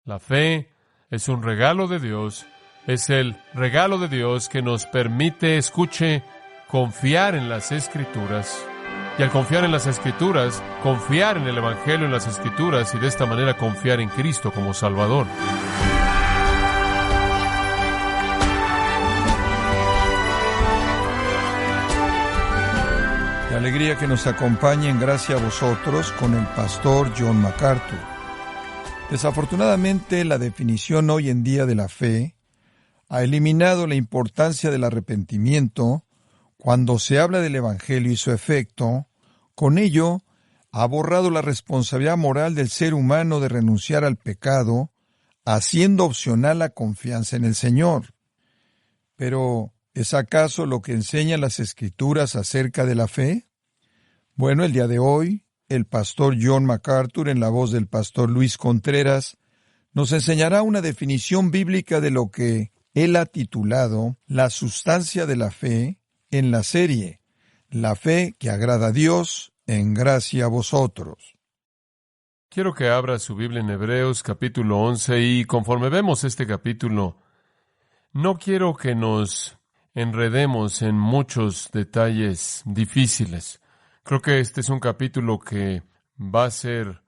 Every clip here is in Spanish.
La fe es un regalo de Dios. Es el regalo de Dios que nos permite, escuche, confiar en las Escrituras. Y al confiar en las Escrituras, confiar en el Evangelio en las Escrituras y de esta manera confiar en Cristo como Salvador. Qué alegría que nos acompañe en Gracia a vosotros con el pastor John MacArthur. Desafortunadamente, la definición hoy en día de la fe ha eliminado la importancia del arrepentimiento cuando se habla del Evangelio y su efecto. Con ello, ha borrado la responsabilidad moral del ser humano de renunciar al pecado, haciendo opcional la confianza en el Señor. Pero, ¿es acaso lo que enseñan las Escrituras acerca de la fe? Bueno, el día de hoy, el pastor John MacArthur, en la voz del pastor Luis Contreras, nos enseñará una definición bíblica de lo que él ha titulado La sustancia de la fe en la serie La fe que agrada a Dios en Gracia a vosotros. Quiero que abra su Biblia en Hebreos capítulo 11 y conforme vemos este capítulo, no quiero que nos enredemos en muchos detalles difíciles. Creo que este es un capítulo que va a ser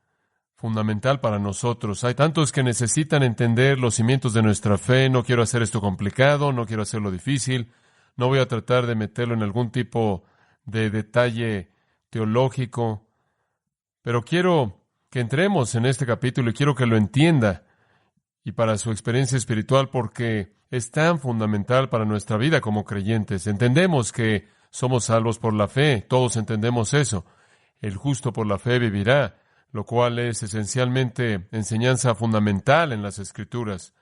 fundamental para nosotros. Hay tantos que necesitan entender los cimientos de nuestra fe. No quiero hacer esto complicado, no quiero hacerlo difícil. No voy a tratar de meterlo en algún tipo de detalle teológico. Pero quiero que entremos en este capítulo y quiero que lo entienda y para su experiencia espiritual porque es tan fundamental para nuestra vida como creyentes. Entendemos que somos salvos por la fe, todos entendemos eso. El justo por la fe vivirá, lo cual es esencialmente enseñanza fundamental en las Escrituras.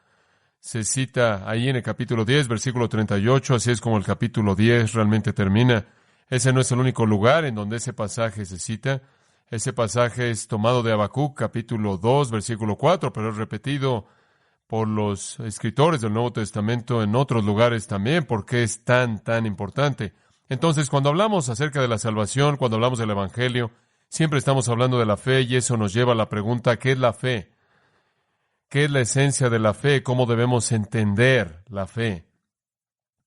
Se cita ahí en el capítulo 10, versículo 38, así es como el capítulo 10 realmente termina. Ese no es el único lugar en donde ese pasaje se cita. Ese pasaje es tomado de Habacuc, capítulo 2, versículo 4, pero es repetido por los escritores del Nuevo Testamento en otros lugares también, porque es tan importante. Entonces, cuando hablamos acerca de la salvación, cuando hablamos del Evangelio, siempre estamos hablando de la fe y eso nos lleva a la pregunta, ¿qué es la fe? ¿Qué es la esencia de la fe? ¿Cómo debemos entender la fe?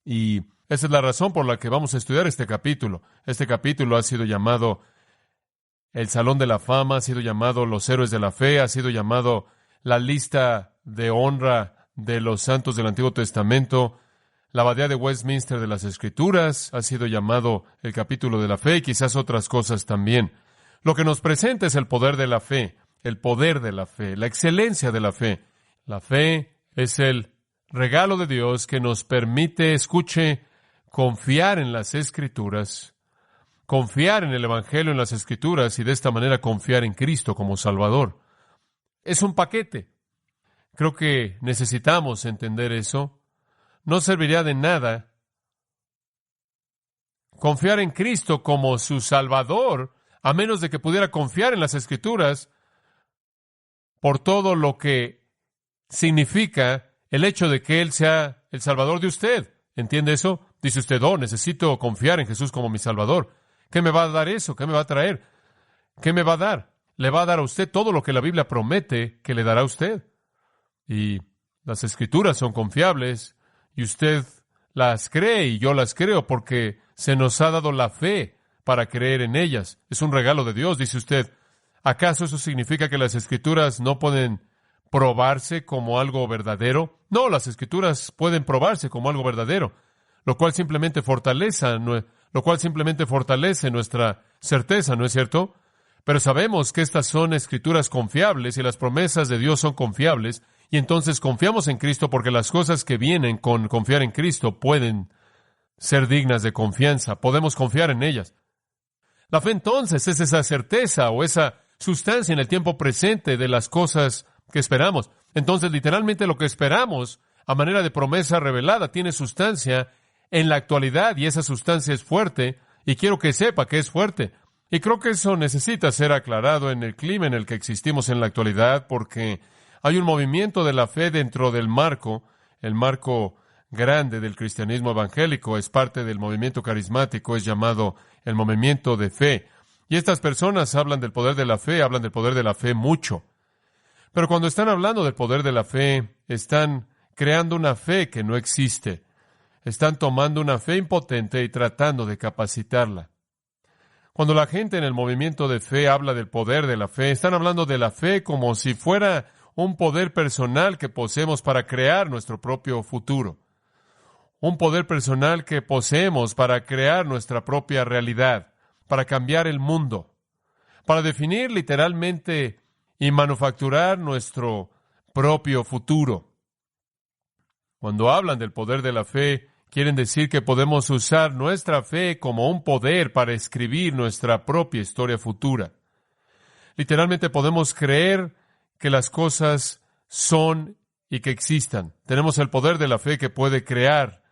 Y esa es la razón por la que vamos a estudiar este capítulo. Este capítulo ha sido llamado el Salón de la Fama, ha sido llamado los héroes de la fe, ha sido llamado la lista de honra de los santos del Antiguo Testamento. La abadía de Westminster de las Escrituras ha sido llamado el capítulo de la fe y quizás otras cosas también. Lo que nos presenta es el poder de la fe, la excelencia de la fe. La fe es el regalo de Dios que nos permite, escuche, confiar en las Escrituras, confiar en el Evangelio en las Escrituras y de esta manera confiar en Cristo como Salvador. Es un paquete. Creo que necesitamos entender eso. No serviría de nada confiar en Cristo como su Salvador, a menos de que pudiera confiar en las Escrituras por todo lo que significa el hecho de que Él sea el Salvador de usted. ¿Entiende eso? Dice usted, necesito confiar en Jesús como mi Salvador. ¿Qué me va a dar eso? ¿Qué me va a traer? ¿Qué me va a dar? Le va a dar a usted todo lo que la Biblia promete que le dará a usted. Y las Escrituras son confiables. Y usted las cree y yo las creo porque se nos ha dado la fe para creer en ellas. Es un regalo de Dios, dice usted. ¿Acaso eso significa que las Escrituras no pueden probarse como algo verdadero? No, las Escrituras pueden probarse como algo verdadero, lo cual simplemente fortalece nuestra certeza, ¿no es cierto? Pero sabemos que estas son Escrituras confiables y las promesas de Dios son confiables. Y entonces confiamos en Cristo porque las cosas que vienen con confiar en Cristo pueden ser dignas de confianza. Podemos confiar en ellas. La fe entonces es esa certeza o esa sustancia en el tiempo presente de las cosas que esperamos. Entonces, literalmente lo que esperamos a manera de promesa revelada tiene sustancia en la actualidad y esa sustancia es fuerte y quiero que sepa que es fuerte. Y creo que eso necesita ser aclarado en el clima en el que existimos en la actualidad porque hay un movimiento de la fe dentro del marco, el marco grande del cristianismo evangélico, es parte del movimiento carismático, es llamado el movimiento de fe. Y estas personas hablan del poder de la fe mucho. Pero cuando están hablando del poder de la fe, están creando una fe que no existe. Están tomando una fe impotente y tratando de capacitarla. Cuando la gente en el movimiento de fe habla del poder de la fe, están hablando de la fe como si fuera un poder personal que poseemos para crear nuestro propio futuro. Un poder personal que poseemos para crear nuestra propia realidad, para cambiar el mundo, para definir literalmente y manufacturar nuestro propio futuro. Cuando hablan del poder de la fe, quieren decir que podemos usar nuestra fe como un poder para escribir nuestra propia historia futura. Literalmente podemos creer que las cosas son y que existan. Tenemos el poder de la fe que puede crear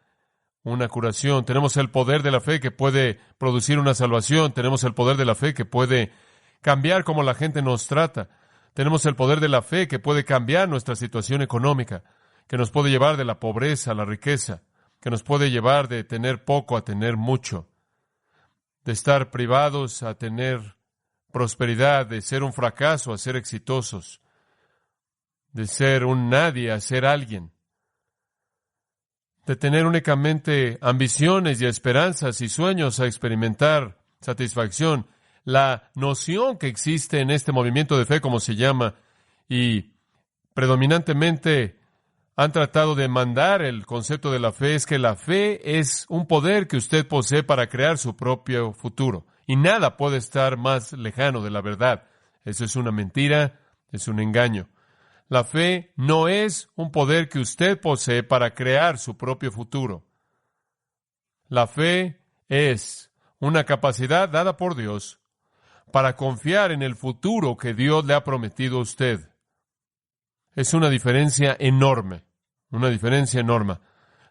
una curación. Tenemos el poder de la fe que puede producir una salvación. Tenemos el poder de la fe que puede cambiar cómo la gente nos trata. Tenemos el poder de la fe que puede cambiar nuestra situación económica, que nos puede llevar de la pobreza a la riqueza, que nos puede llevar de tener poco a tener mucho, de estar privados a tener prosperidad, de ser un fracaso a ser exitosos, de ser un nadie a ser alguien, de tener únicamente ambiciones y esperanzas y sueños a experimentar satisfacción. La noción que existe en este movimiento de fe, como se llama, y predominantemente han tratado de mandar el concepto de la fe, es que la fe es un poder que usted posee para crear su propio futuro. Y nada puede estar más lejano de la verdad. Eso es una mentira, es un engaño. La fe no es un poder que usted posee para crear su propio futuro. La fe es una capacidad dada por Dios para confiar en el futuro que Dios le ha prometido a usted. Es una diferencia enorme, una diferencia enorme.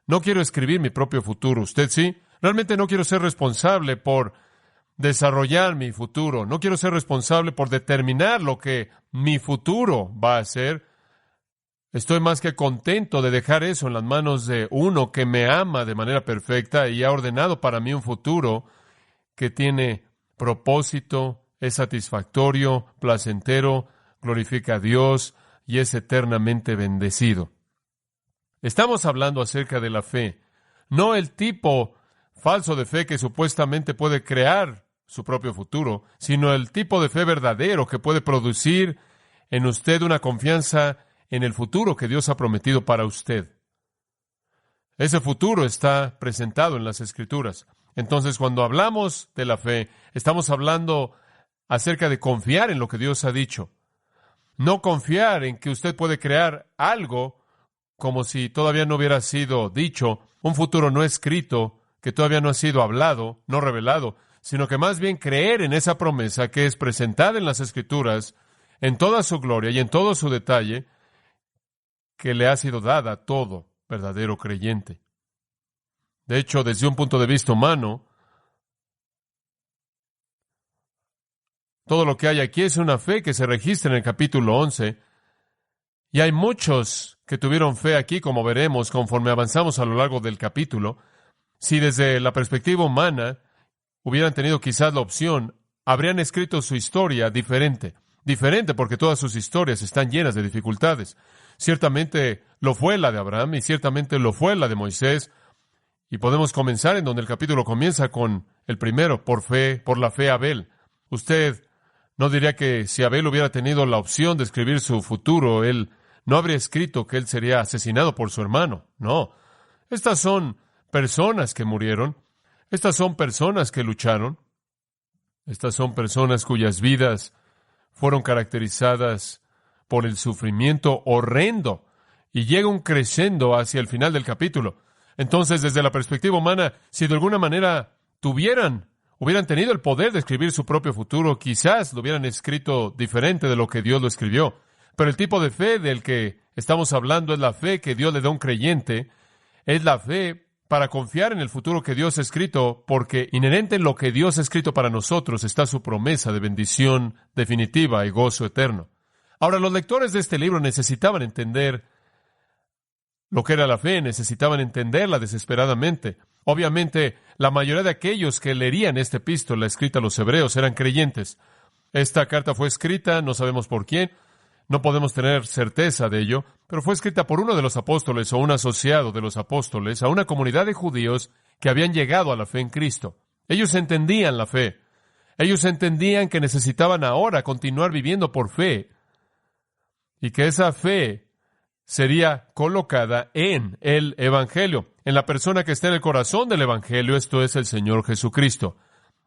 No quiero escribir mi propio futuro, ¿usted sí? Realmente no quiero ser responsable por desarrollar mi futuro. No quiero ser responsable por determinar lo que mi futuro va a ser. Estoy más que contento de dejar eso en las manos de uno que me ama de manera perfecta y ha ordenado para mí un futuro que tiene propósito, es satisfactorio, placentero, glorifica a Dios y es eternamente bendecido. Estamos hablando acerca de la fe, no el tipo falso de fe que supuestamente puede crear su propio futuro, sino el tipo de fe verdadero que puede producir en usted una confianza en el futuro que Dios ha prometido para usted. Ese futuro está presentado en las Escrituras. Entonces, cuando hablamos de la fe, estamos hablando acerca de confiar en lo que Dios ha dicho. No confiar en que usted puede crear algo como si todavía no hubiera sido dicho, un futuro no escrito, que todavía no ha sido hablado, no revelado, sino que más bien creer en esa promesa que es presentada en las Escrituras, en toda su gloria y en todo su detalle, que le ha sido dada a todo verdadero creyente. De hecho, desde un punto de vista humano, todo lo que hay aquí es una fe que se registra en el capítulo 11, y hay muchos que tuvieron fe aquí, como veremos conforme avanzamos a lo largo del capítulo. Si desde la perspectiva humana hubieran tenido quizás la opción, habrían escrito su historia diferente porque todas sus historias están llenas de dificultades. Ciertamente lo fue la de Abraham y ciertamente lo fue la de Moisés, y podemos comenzar en donde el capítulo comienza con el primero, por la fe Abel. Usted no diría que si Abel hubiera tenido la opción de escribir su futuro, él no habría escrito que él sería asesinado por su hermano. No. Estas son personas que murieron. Estas son personas que lucharon. Estas son personas cuyas vidas fueron caracterizadas por el sufrimiento horrendo. Y llega un crescendo hacia el final del capítulo. Entonces, desde la perspectiva humana, si de alguna manera hubieran tenido el poder de escribir su propio futuro, quizás lo hubieran escrito diferente de lo que Dios lo escribió. Pero el tipo de fe del que estamos hablando es la fe que Dios le da a un creyente, es la fe para confiar en el futuro que Dios ha escrito, porque inherente en lo que Dios ha escrito para nosotros está su promesa de bendición definitiva y gozo eterno. Ahora, los lectores de este libro necesitaban entender lo que era la fe, necesitaban entenderla desesperadamente. Obviamente, la mayoría de aquellos que leerían esta epístola escrita a los hebreos eran creyentes. Esta carta fue escrita, no sabemos por quién. No podemos tener certeza de ello, pero fue escrita por uno de los apóstoles o un asociado de los apóstoles a una comunidad de judíos que habían llegado a la fe en Cristo. Ellos entendían la fe. Ellos entendían que necesitaban ahora continuar viviendo por fe y que esa fe sería colocada en el Evangelio, en la persona que está en el corazón del Evangelio, esto es el Señor Jesucristo.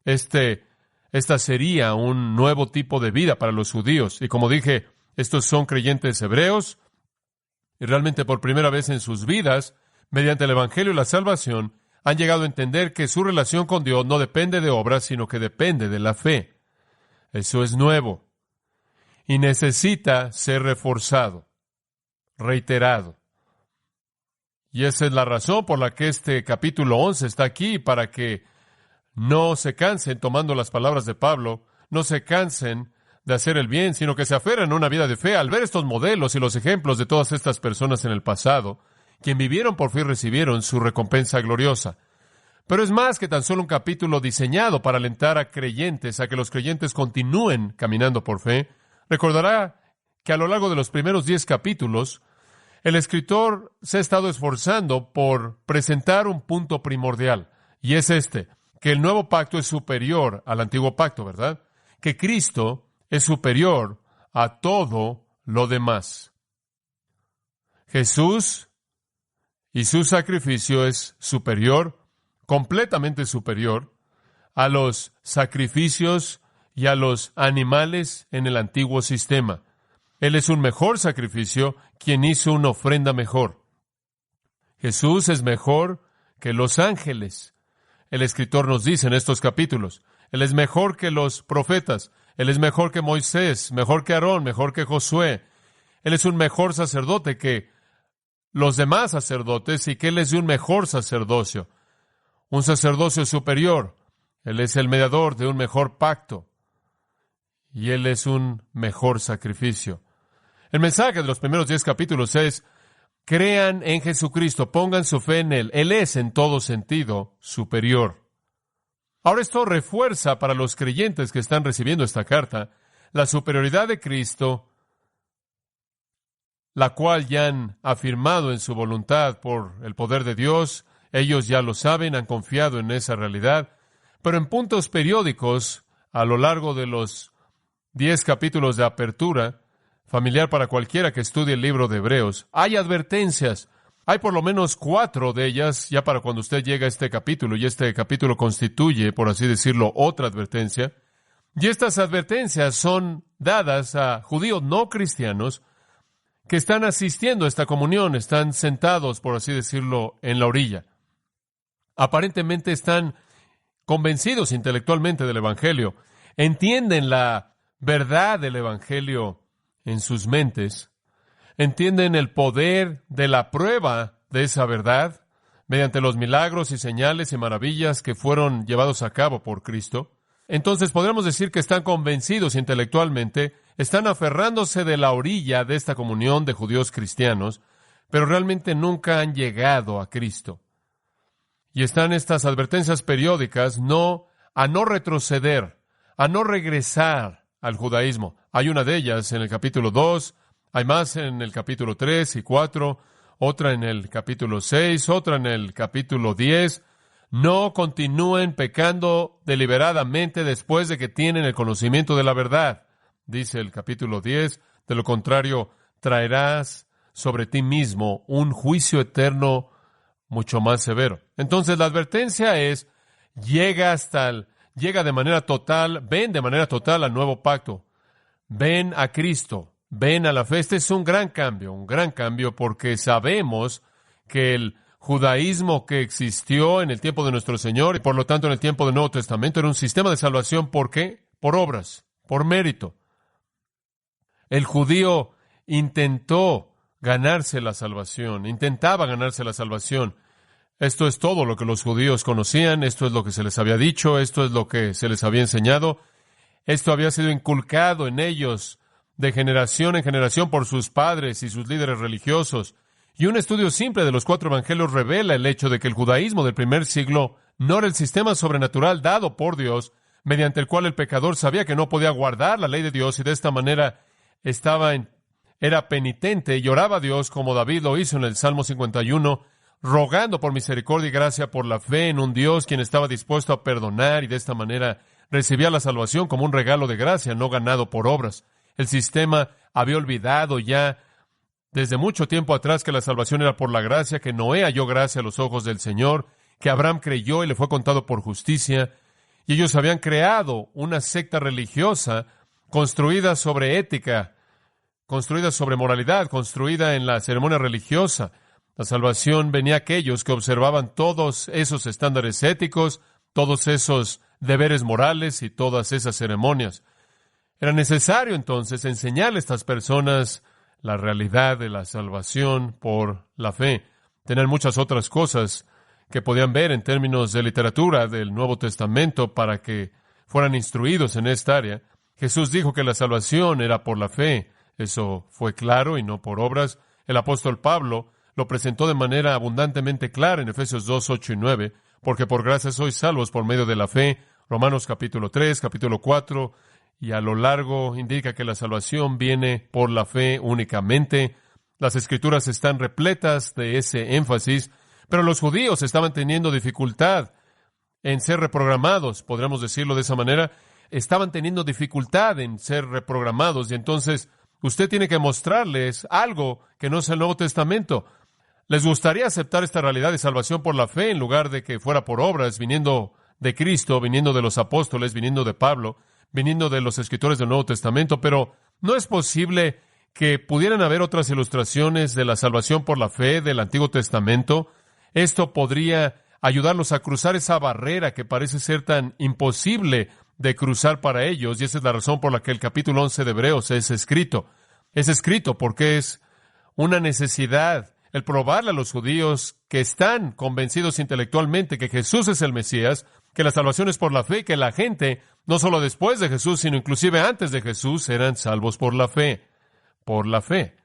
Esta sería un nuevo tipo de vida para los judíos. Y como dije, estos son creyentes hebreos y realmente por primera vez en sus vidas, mediante el Evangelio y la salvación, han llegado a entender que su relación con Dios no depende de obras, sino que depende de la fe. Eso es nuevo y necesita ser reforzado, reiterado. Y esa es la razón por la que este capítulo 11 está aquí, para que no se cansen tomando las palabras de Pablo, no se cansen de hacer el bien, sino que se aferren a una vida de fe al ver estos modelos y los ejemplos de todas estas personas en el pasado, quien vivieron por fe y recibieron su recompensa gloriosa. Pero es más que tan solo un capítulo diseñado para alentar a creyentes, a que los creyentes continúen caminando por fe. Recordará que a lo largo de los primeros 10 capítulos, el escritor se ha estado esforzando por presentar un punto primordial, y es que el nuevo pacto es superior al antiguo pacto, ¿verdad? Que Cristo es superior a todo lo demás. Jesús y su sacrificio es superior, completamente superior, a los sacrificios y a los animales en el antiguo sistema. Él es un mejor sacrificio, quien hizo una ofrenda mejor. Jesús es mejor que los ángeles. El escritor nos dice en estos capítulos, Él es mejor que los profetas, Él es mejor que Moisés, mejor que Aarón, mejor que Josué. Él es un mejor sacerdote que los demás sacerdotes y que Él es de un mejor sacerdocio, un sacerdocio superior. Él es el mediador de un mejor pacto y Él es un mejor sacrificio. El mensaje de los primeros 10 capítulos es: crean en Jesucristo, pongan su fe en Él. Él es en todo sentido superior. Ahora esto refuerza para los creyentes que están recibiendo esta carta la superioridad de Cristo, la cual ya han afirmado en su voluntad por el poder de Dios. Ellos ya lo saben, han confiado en esa realidad. Pero en puntos periódicos, a lo largo de los 10 capítulos de apertura, familiar para cualquiera que estudie el libro de Hebreos, hay advertencias. Hay por lo menos 4 de ellas, ya para cuando usted llega a este capítulo, y este capítulo constituye, por así decirlo, otra advertencia. Y estas advertencias son dadas a judíos no cristianos que están asistiendo a esta comunión, están sentados, por así decirlo, en la orilla. Aparentemente están convencidos intelectualmente del Evangelio, entienden la verdad del Evangelio en sus mentes, entienden el poder de la prueba de esa verdad mediante los milagros y señales y maravillas que fueron llevados a cabo por Cristo. Entonces podremos decir que están convencidos intelectualmente, están aferrándose de la orilla de esta comunión de judíos cristianos, pero realmente nunca han llegado a Cristo. Y están estas advertencias periódicas a no retroceder, a no regresar al judaísmo. Hay una de ellas en el capítulo 2, hay más en el capítulo 3 y 4, otra en el capítulo 6, otra en el capítulo 10. No continúen pecando deliberadamente después de que tienen el conocimiento de la verdad. Dice el capítulo 10, de lo contrario, traerás sobre ti mismo un juicio eterno mucho más severo. Entonces la advertencia es, llega de manera total, ven de manera total al nuevo pacto. Ven a Cristo, ven a la fe. Este es un gran cambio porque sabemos que el judaísmo que existió en el tiempo de nuestro Señor y por lo tanto en el tiempo del Nuevo Testamento era un sistema de salvación. ¿Por qué? Por obras, por mérito. El judío intentaba ganarse la salvación. Esto es todo lo que los judíos conocían, esto es lo que se les había dicho, esto es lo que se les había enseñado. Esto había sido inculcado en ellos de generación en generación por sus padres y sus líderes religiosos. Y un estudio simple de los 4 evangelios revela el hecho de que el judaísmo del primer siglo no era el sistema sobrenatural dado por Dios, mediante el cual el pecador sabía que no podía guardar la ley de Dios y de esta manera estaba era penitente y oraba a Dios como David lo hizo en el Salmo 51, rogando por misericordia y gracia por la fe en un Dios quien estaba dispuesto a perdonar, y de esta manera recibía la salvación como un regalo de gracia, no ganado por obras. El sistema había olvidado ya desde mucho tiempo atrás que la salvación era por la gracia, que Noé halló gracia a los ojos del Señor, que Abraham creyó y le fue contado por justicia, y ellos habían creado una secta religiosa construida sobre ética, construida sobre moralidad, construida en la ceremonia religiosa. La salvación venía a aquellos que observaban todos esos estándares éticos, todos esos deberes morales y todas esas ceremonias. Era necesario entonces enseñarle a estas personas la realidad de la salvación por la fe. Tenían muchas otras cosas que podían ver en términos de literatura del Nuevo Testamento para que fueran instruidos en esta área. Jesús dijo que la salvación era por la fe. Eso fue claro y no por obras. El apóstol Pablo lo presentó de manera abundantemente clara en Efesios 2, 8 y 9, porque por gracia sois salvos por medio de la fe. Romanos capítulo 3, capítulo 4, y a lo largo indica que la salvación viene por la fe únicamente. Las Escrituras están repletas de ese énfasis, pero los judíos estaban teniendo dificultad en ser reprogramados, podríamos decirlo de esa manera. Estaban teniendo dificultad en ser reprogramados, y entonces usted tiene que mostrarles algo que no sea el Nuevo Testamento. ¿Les gustaría aceptar esta realidad de salvación por la fe en lugar de que fuera por obras, viniendo de Cristo, viniendo de los apóstoles, viniendo de Pablo, viniendo de los escritores del Nuevo Testamento? Pero no es posible que pudieran haber otras ilustraciones de la salvación por la fe del Antiguo Testamento. Esto podría ayudarlos a cruzar esa barrera que parece ser tan imposible de cruzar para ellos, y esa es la razón por la que el capítulo 11 de Hebreos es escrito. Es escrito porque es una necesidad el probarle a los judíos que están convencidos intelectualmente que Jesús es el Mesías, que la salvación es por la fe, que la gente, no solo después de Jesús, sino inclusive antes de Jesús, eran salvos por la fe. Por la fe.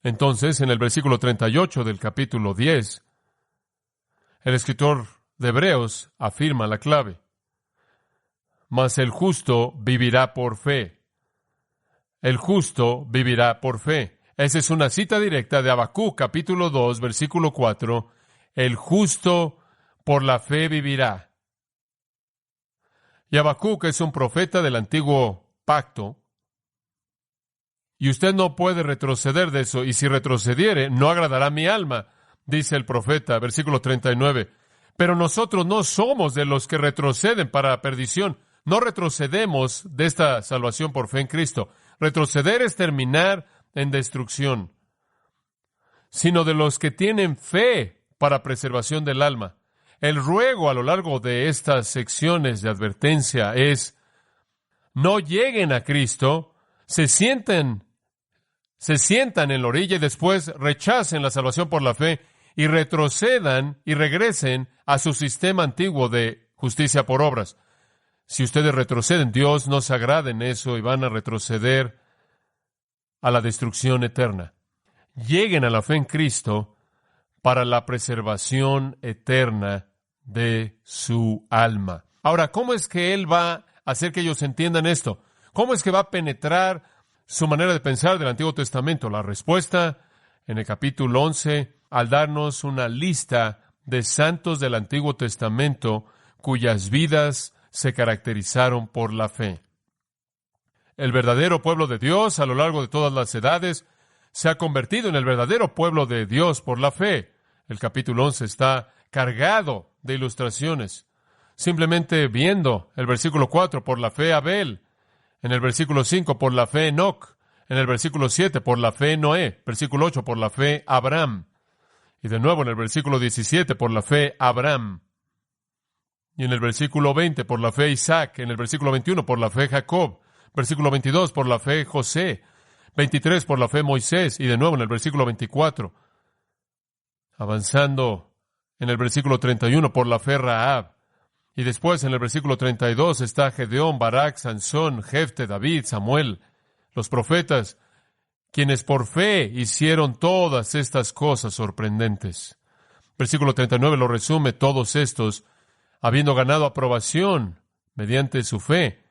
Entonces, en el versículo 38 del capítulo 10, el escritor de Hebreos afirma la clave. Mas el justo vivirá por fe. El justo vivirá por fe. Esa es una cita directa de Habacuc, capítulo 2, versículo 4. El justo por la fe vivirá. Y Habacuc es un profeta del antiguo pacto. Y usted no puede retroceder de eso. Y si retrocediere, no agradará a mi alma, dice el profeta, versículo 39. Pero nosotros no somos de los que retroceden para perdición. No retrocedemos de esta salvación por fe en Cristo. Retroceder es terminar en destrucción, sino de los que tienen fe para preservación del alma. El ruego a lo largo de estas secciones de advertencia es: no lleguen a Cristo, se sienten en la orilla y después rechacen la salvación por la fe y retrocedan y regresen a su sistema antiguo de justicia por obras. Si ustedes retroceden, Dios no se agrada en eso y van a retroceder a la destrucción eterna. Lleguen a la fe en Cristo para la preservación eterna de su alma. Ahora, ¿cómo es que Él va a hacer que ellos entiendan esto? ¿Cómo es que va a penetrar su manera de pensar del Antiguo Testamento? La respuesta en el capítulo 11, al darnos una lista de santos del Antiguo Testamento cuyas vidas se caracterizaron por la fe. El verdadero pueblo de Dios a lo largo de todas las edades se ha convertido en el verdadero pueblo de Dios por la fe. El capítulo 11 está cargado de ilustraciones. Simplemente viendo el versículo 4, por la fe Abel. En el versículo 5, por la fe Enoc. En el versículo 7, por la fe Noé. Versículo 8, por la fe Abraham. Y de nuevo en el versículo 17, por la fe Abraham. Y en el versículo 20, por la fe Isaac. En el versículo 21, por la fe Jacob. Versículo 22, por la fe José. 23, por la fe Moisés. Y de nuevo en el versículo 24. Avanzando en el versículo 31, por la fe Rahab. Y después en el versículo 32 está Gedeón, Barak, Sansón, Jefte, David, Samuel, los profetas, quienes por fe hicieron todas estas cosas sorprendentes. Versículo 39 lo resume: todos estos, habiendo ganado aprobación mediante su fe,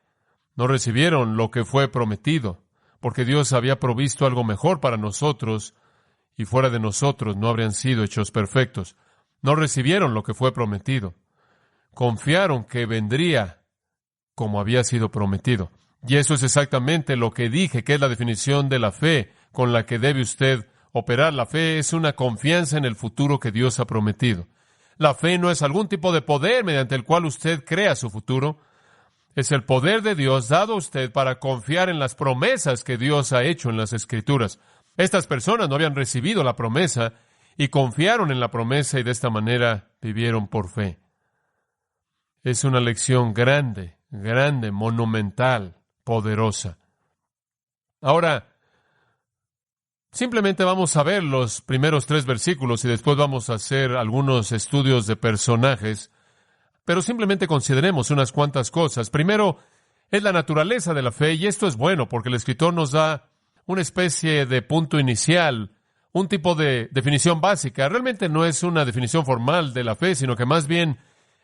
no recibieron lo que fue prometido, porque Dios había provisto algo mejor para nosotros, y fuera de nosotros no habrían sido hechos perfectos. No recibieron lo que fue prometido. Confiaron que vendría como había sido prometido. Y eso es exactamente lo que dije, que es la definición de la fe con la que debe usted operar. La fe es una confianza en el futuro que Dios ha prometido. La fe no es algún tipo de poder mediante el cual usted crea su futuro. Es el poder de Dios dado a usted para confiar en las promesas que Dios ha hecho en las Escrituras. Estas personas no habían recibido la promesa y confiaron en la promesa y de esta manera vivieron por fe. Es una lección grande, monumental, poderosa. Ahora, simplemente vamos a ver los primeros 3 versículos y después vamos a hacer algunos estudios de personajes, pero simplemente consideremos unas cuantas cosas. Primero, es la naturaleza de la fe, y esto es bueno porque el escritor nos da una especie de punto inicial, un tipo de definición básica. Realmente no es una definición formal de la fe, sino que más bien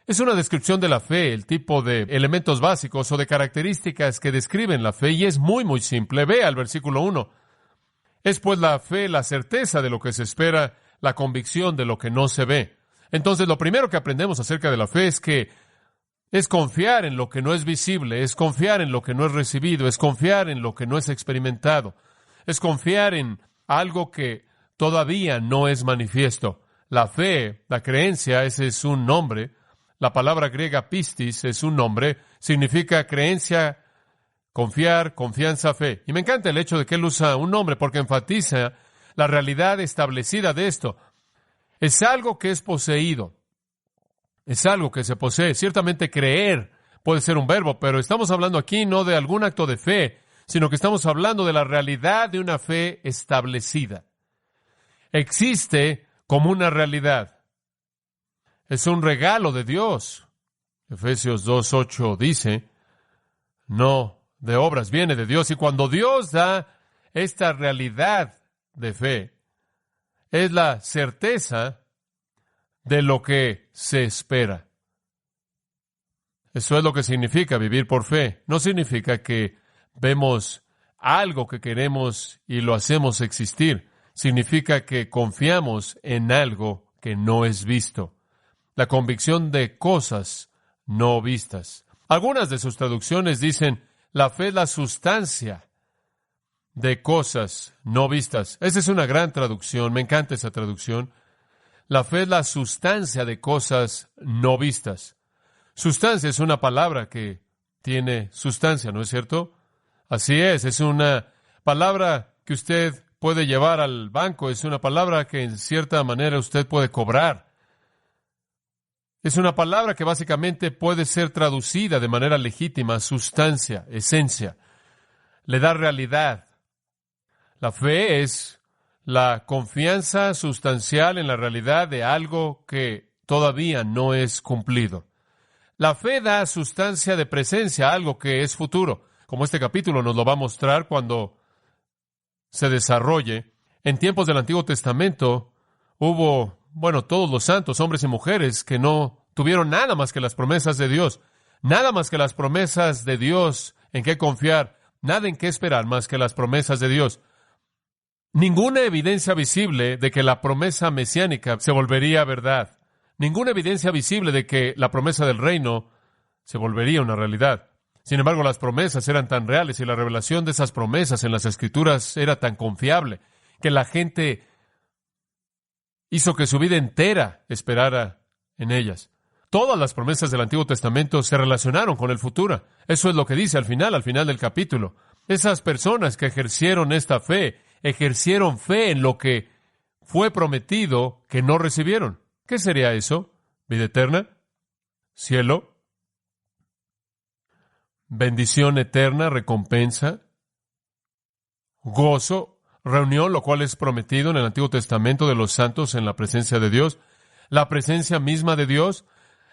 es una descripción de la fe, el tipo de elementos básicos o de características que describen la fe, y es muy simple. Vea el versículo 1. Es pues la fe la certeza de lo que se espera, la convicción de lo que no se ve. Entonces, lo primero que aprendemos acerca de la fe es que es confiar en lo que no es visible, es confiar en lo que no es recibido, es confiar en lo que no es experimentado, es confiar en algo que todavía no es manifiesto. La fe, la creencia, ese es un nombre. La palabra griega pistis es un nombre, significa creencia, confiar, confianza, fe. Y me encanta el hecho de que él usa un nombre porque enfatiza la realidad establecida de esto. Es algo que es poseído. Es algo que se posee. Ciertamente creer puede ser un verbo, pero estamos hablando aquí no de algún acto de fe, sino que estamos hablando de la realidad de una fe establecida. Existe como una realidad. Es un regalo de Dios. Efesios 2:8 dice, no de obras, viene de Dios. Y cuando Dios da esta realidad de fe, es la certeza de lo que se espera. Eso es lo que significa vivir por fe. No significa que vemos algo que queremos y lo hacemos existir. Significa que confiamos en algo que no es visto. La convicción de cosas no vistas. Algunas de sus traducciones dicen, la fe es la sustancia de cosas no vistas. Esa es una gran traducción, me encanta esa traducción. La fe es la sustancia de cosas no vistas. Sustancia es una palabra que tiene sustancia, ¿no es cierto? Así es una palabra que usted puede llevar al banco, es una palabra que en cierta manera usted puede cobrar. Es una palabra que básicamente puede ser traducida de manera legítima, sustancia, esencia. Le da realidad. La fe es la confianza sustancial en la realidad de algo que todavía no es cumplido. La fe da sustancia de presencia a algo que es futuro, como este capítulo nos lo va a mostrar cuando se desarrolle. En tiempos del Antiguo Testamento hubo, todos los santos, hombres y mujeres, que no tuvieron nada más que las promesas de Dios, nada más que las promesas de Dios en qué confiar, nada en qué esperar más que las promesas de Dios. Ninguna evidencia visible de que la promesa mesiánica se volvería verdad. Ninguna evidencia visible de que la promesa del reino se volvería una realidad. Sin embargo, las promesas eran tan reales y la revelación de esas promesas en las Escrituras era tan confiable que la gente hizo que su vida entera esperara en ellas. Todas las promesas del Antiguo Testamento se relacionaron con el futuro. Eso es lo que dice al final del capítulo. Esas personas que ejercieron esta fe, ejercieron fe en lo que fue prometido que no recibieron. ¿Qué sería eso? ¿Vida eterna? ¿Cielo? ¿Bendición eterna? ¿Recompensa? ¿Gozo? ¿Reunión, lo cual es prometido en el Antiguo Testamento de los santos en la presencia de Dios? ¿La presencia misma de Dios?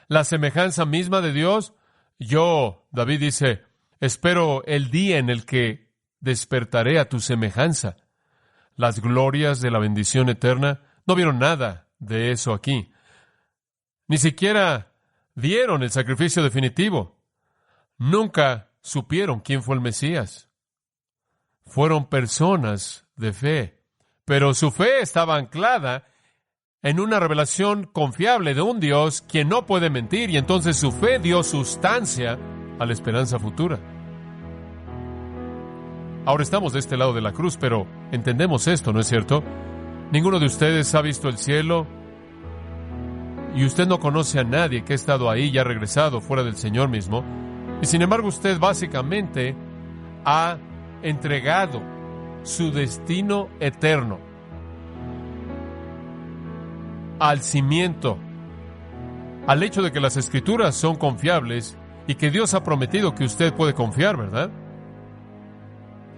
¿La semejanza misma de Dios? David dice, espero el día en el que despertaré a tu semejanza. Las glorias de la bendición eterna, no vieron nada de eso aquí. Ni siquiera vieron el sacrificio definitivo. Nunca supieron quién fue el Mesías. fueron personas de fe, pero su fe estaba anclada en una revelación confiable de un Dios quien no puede mentir, y entonces su fe dio sustancia a la esperanza futura. Ahora estamos de este lado de la cruz, pero entendemos esto, ¿no es cierto? Ninguno de ustedes ha visto el cielo, y usted no conoce a nadie que ha estado ahí y ha regresado fuera del Señor mismo, y sin embargo usted básicamente ha entregado su destino eterno al cimiento, al hecho de que las Escrituras son confiables y que Dios ha prometido que usted puede confiar, ¿verdad?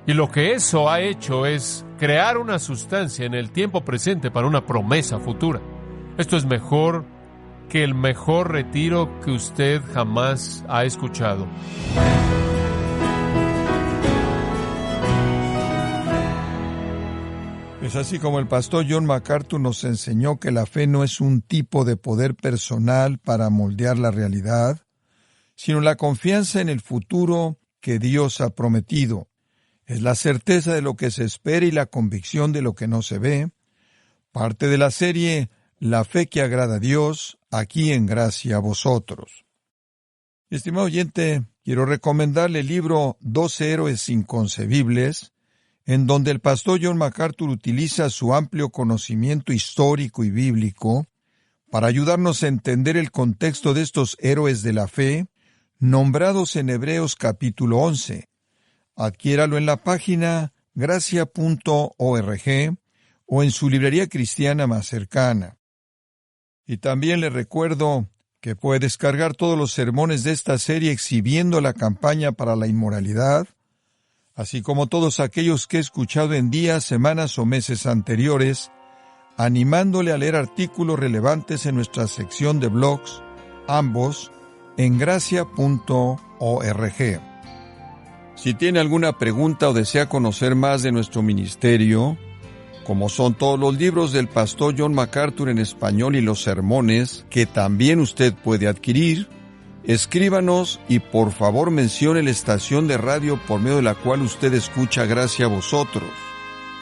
Y lo que eso ha hecho es crear una sustancia en el tiempo presente para una promesa futura. Esto es mejor que el mejor retiro que usted jamás ha escuchado. Es así como el pastor John MacArthur nos enseñó que la fe no es un tipo de poder personal para moldear la realidad, sino la confianza en el futuro que Dios ha prometido. Es la certeza de lo que se espera y la convicción de lo que no se ve. Parte de la serie La fe que agrada a Dios, aquí en Gracia a Vosotros. Estimado oyente, quiero recomendarle el libro 12 héroes inconcebibles, en donde el pastor John MacArthur utiliza su amplio conocimiento histórico y bíblico para ayudarnos a entender el contexto de estos héroes de la fe, nombrados en Hebreos capítulo 11. Adquiéralo en la página gracia.org o en su librería cristiana más cercana. Y también le recuerdo que puede descargar todos los sermones de esta serie exhibiendo la campaña para la inmoralidad, así como todos aquellos que he escuchado en días, semanas o meses anteriores, animándole a leer artículos relevantes en nuestra sección de blogs, ambos en gracia.org. Si tiene alguna pregunta o desea conocer más de nuestro ministerio, como son todos los libros del pastor John MacArthur en español y los sermones que también usted puede adquirir, escríbanos y por favor mencione la estación de radio por medio de la cual usted escucha Gracia a Vosotros.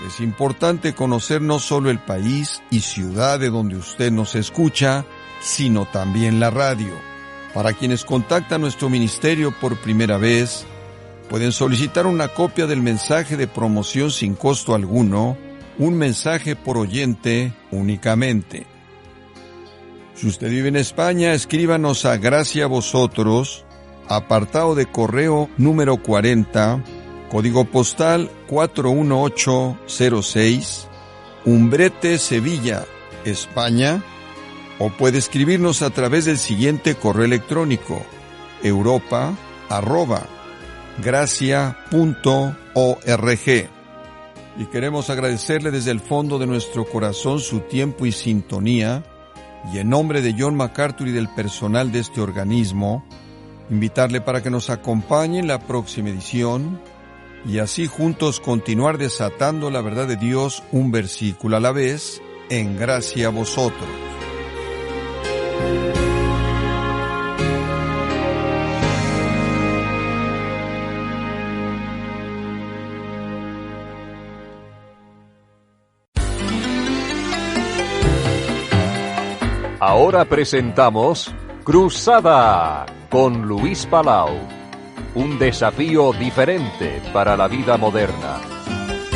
Es importante conocer no solo el país y ciudad de donde usted nos escucha, sino también la radio. Para quienes contactan nuestro ministerio por primera vez, pueden solicitar una copia del mensaje de promoción sin costo alguno, un mensaje por oyente únicamente. Si usted vive en España, escríbanos a Gracia a Vosotros, apartado de correo número 40, código postal 41806, Umbrete, Sevilla, España, o puede escribirnos a través del siguiente correo electrónico, europa@gracia.org. Y queremos agradecerle desde el fondo de nuestro corazón su tiempo y sintonía, y en nombre de John MacArthur y del personal de este organismo, invitarle para que nos acompañe en la próxima edición, y así juntos continuar desatando la verdad de Dios un versículo a la vez, en Gracia a Vosotros. Ahora presentamos Cruzada con Luis Palau, un desafío diferente para la vida moderna.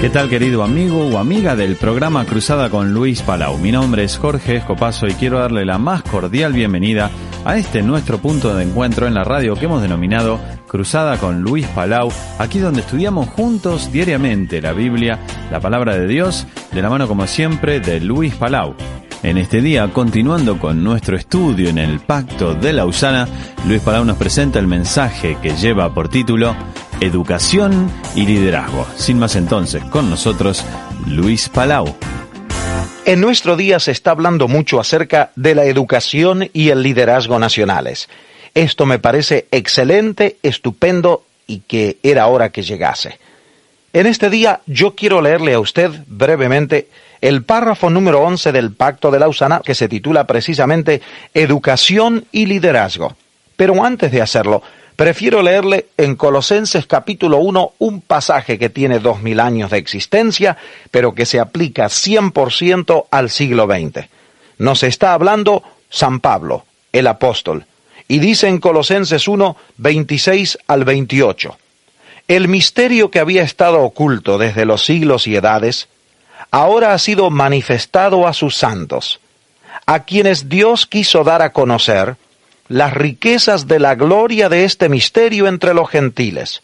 ¿Qué tal, querido amigo o amiga del programa Cruzada con Luis Palau? Mi nombre es Jorge Escopazo y quiero darle la más cordial bienvenida a este nuestro punto de encuentro en la radio que hemos denominado Cruzada con Luis Palau, aquí donde estudiamos juntos diariamente la Biblia, la palabra de Dios, de la mano como siempre de Luis Palau. En este día, continuando con nuestro estudio en el Pacto de Lausana, Luis Palau nos presenta el mensaje que lleva por título Educación y Liderazgo. Sin más entonces, con nosotros, Luis Palau. En nuestro día se está hablando mucho acerca de la educación y el liderazgo nacionales. Esto me parece excelente, estupendo y que era hora que llegase. En este día yo quiero leerle a usted brevemente el párrafo número 11 del Pacto de Lausana, que se titula precisamente Educación y Liderazgo. Pero antes de hacerlo, prefiero leerle en Colosenses capítulo 1 un pasaje que tiene 2000 años de existencia, pero que se aplica 100% al siglo XX. Nos está hablando San Pablo, el apóstol, y dice en Colosenses 1, 26 al 28, el misterio que había estado oculto desde los siglos y edades, ahora ha sido manifestado a sus santos, a quienes Dios quiso dar a conocer las riquezas de la gloria de este misterio entre los gentiles,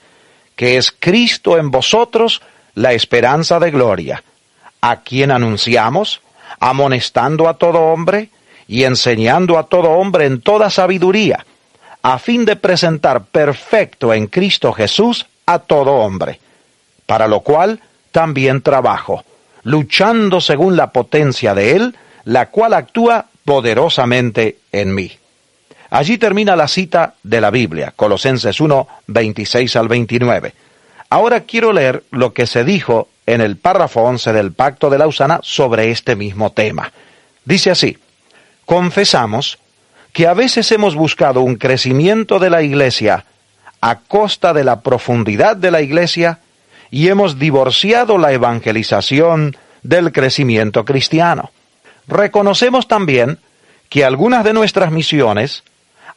que es Cristo en vosotros, la esperanza de gloria, a quien anunciamos, amonestando a todo hombre y enseñando a todo hombre en toda sabiduría, a fin de presentar perfecto en Cristo Jesús a todo hombre, para lo cual también trabajo, luchando según la potencia de Él, la cual actúa poderosamente en mí. Allí termina la cita de la Biblia, Colosenses 1, 26 al 29. Ahora quiero leer lo que se dijo en el párrafo 11 del Pacto de Lausana sobre este mismo tema. Dice así, confesamos que a veces hemos buscado un crecimiento de la Iglesia a costa de la profundidad de la Iglesia y hemos divorciado la evangelización del crecimiento cristiano. Reconocemos también que algunas de nuestras misiones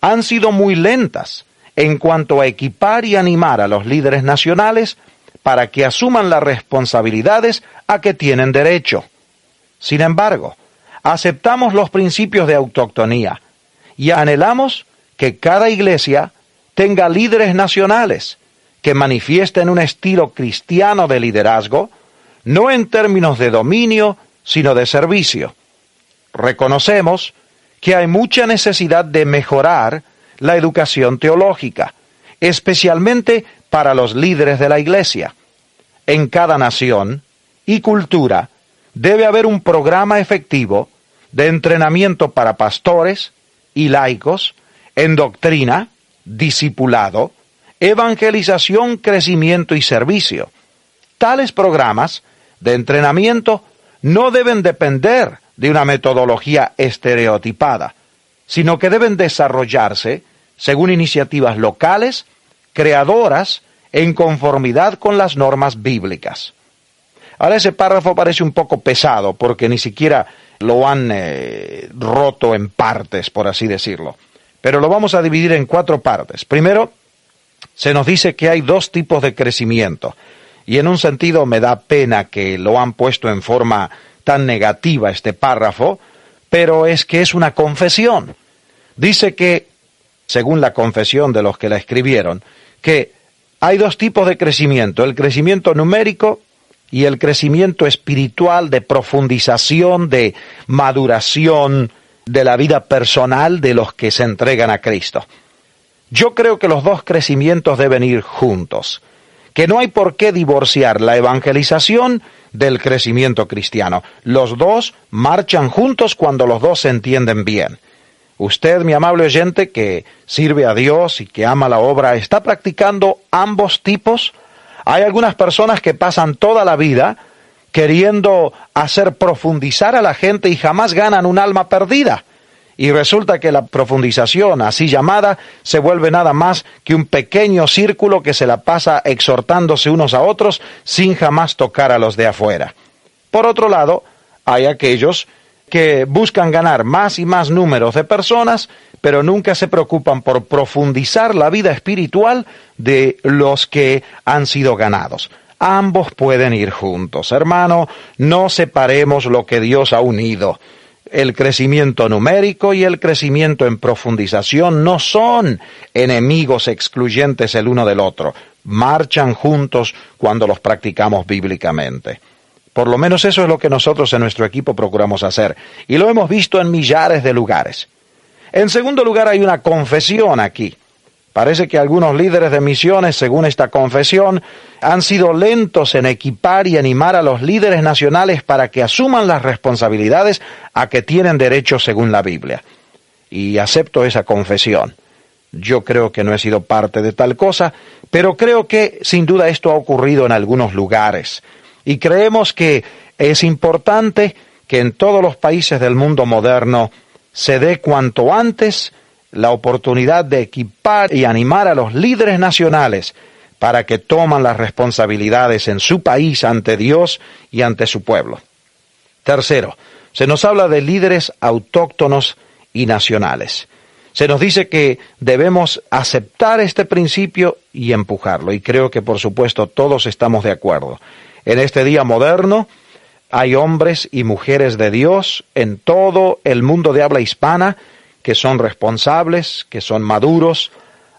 han sido muy lentas en cuanto a equipar y animar a los líderes nacionales para que asuman las responsabilidades a que tienen derecho. Sin embargo, aceptamos los principios de autoctonía y anhelamos que cada iglesia tenga líderes nacionales que manifiesten un estilo cristiano de liderazgo, no en términos de dominio, sino de servicio. Reconocemos que hay mucha necesidad de mejorar la educación teológica, especialmente para los líderes de la Iglesia. En cada nación y cultura debe haber un programa efectivo de entrenamiento para pastores y laicos en doctrina, discipulado, evangelización, crecimiento y servicio. Tales programas de entrenamiento no deben depender de una metodología estereotipada, sino que deben desarrollarse según iniciativas locales, creadoras, en conformidad con las normas bíblicas. Ahora ese párrafo parece un poco pesado porque ni siquiera lo han roto en partes, por así decirlo. Pero lo vamos a dividir en 4 partes. Primero, se nos dice que hay 2 tipos de crecimiento. Y en un sentido me da pena que lo han puesto en forma tan negativa este párrafo, pero es que es una confesión. Dice que, según la confesión de los que la escribieron, que hay 2 tipos de crecimiento, el crecimiento numérico y el crecimiento espiritual de profundización, de maduración de la vida personal de los que se entregan a Cristo. Yo creo que los 2 crecimientos deben ir juntos, que no hay por qué divorciar la evangelización del crecimiento cristiano. Los 2 marchan juntos cuando los 2 se entienden bien. Usted, mi amable oyente, que sirve a Dios y que ama la obra, ¿está practicando ambos tipos? Hay algunas personas que pasan toda la vida queriendo hacer profundizar a la gente y jamás ganan un alma perdida. Y resulta que la profundización, así llamada, se vuelve nada más que un pequeño círculo que se la pasa exhortándose unos a otros sin jamás tocar a los de afuera. Por otro lado, hay aquellos que buscan ganar más y más números de personas, pero nunca se preocupan por profundizar la vida espiritual de los que han sido ganados. Ambos pueden ir juntos. Hermano, no separemos lo que Dios ha unido. El crecimiento numérico y el crecimiento en profundización no son enemigos excluyentes el uno del otro. Marchan juntos cuando los practicamos bíblicamente. Por lo menos eso es lo que nosotros en nuestro equipo procuramos hacer. Y lo hemos visto en millares de lugares. En segundo lugar, hay una confesión aquí. Parece que algunos líderes de misiones, según esta confesión, han sido lentos en equipar y animar a los líderes nacionales para que asuman las responsabilidades a que tienen derecho según la Biblia. Y acepto esa confesión. Yo creo que no he sido parte de tal cosa, pero creo que sin duda esto ha ocurrido en algunos lugares. Y creemos que es importante que en todos los países del mundo moderno se dé cuanto antes la oportunidad de equipar y animar a los líderes nacionales para que tomen las responsabilidades en su país ante Dios y ante su pueblo. Tercero, se nos habla de líderes autóctonos y nacionales. Se nos dice que debemos aceptar este principio y empujarlo, y creo que por supuesto todos estamos de acuerdo. En este día moderno hay hombres y mujeres de Dios en todo el mundo de habla hispana que son responsables, que son maduros,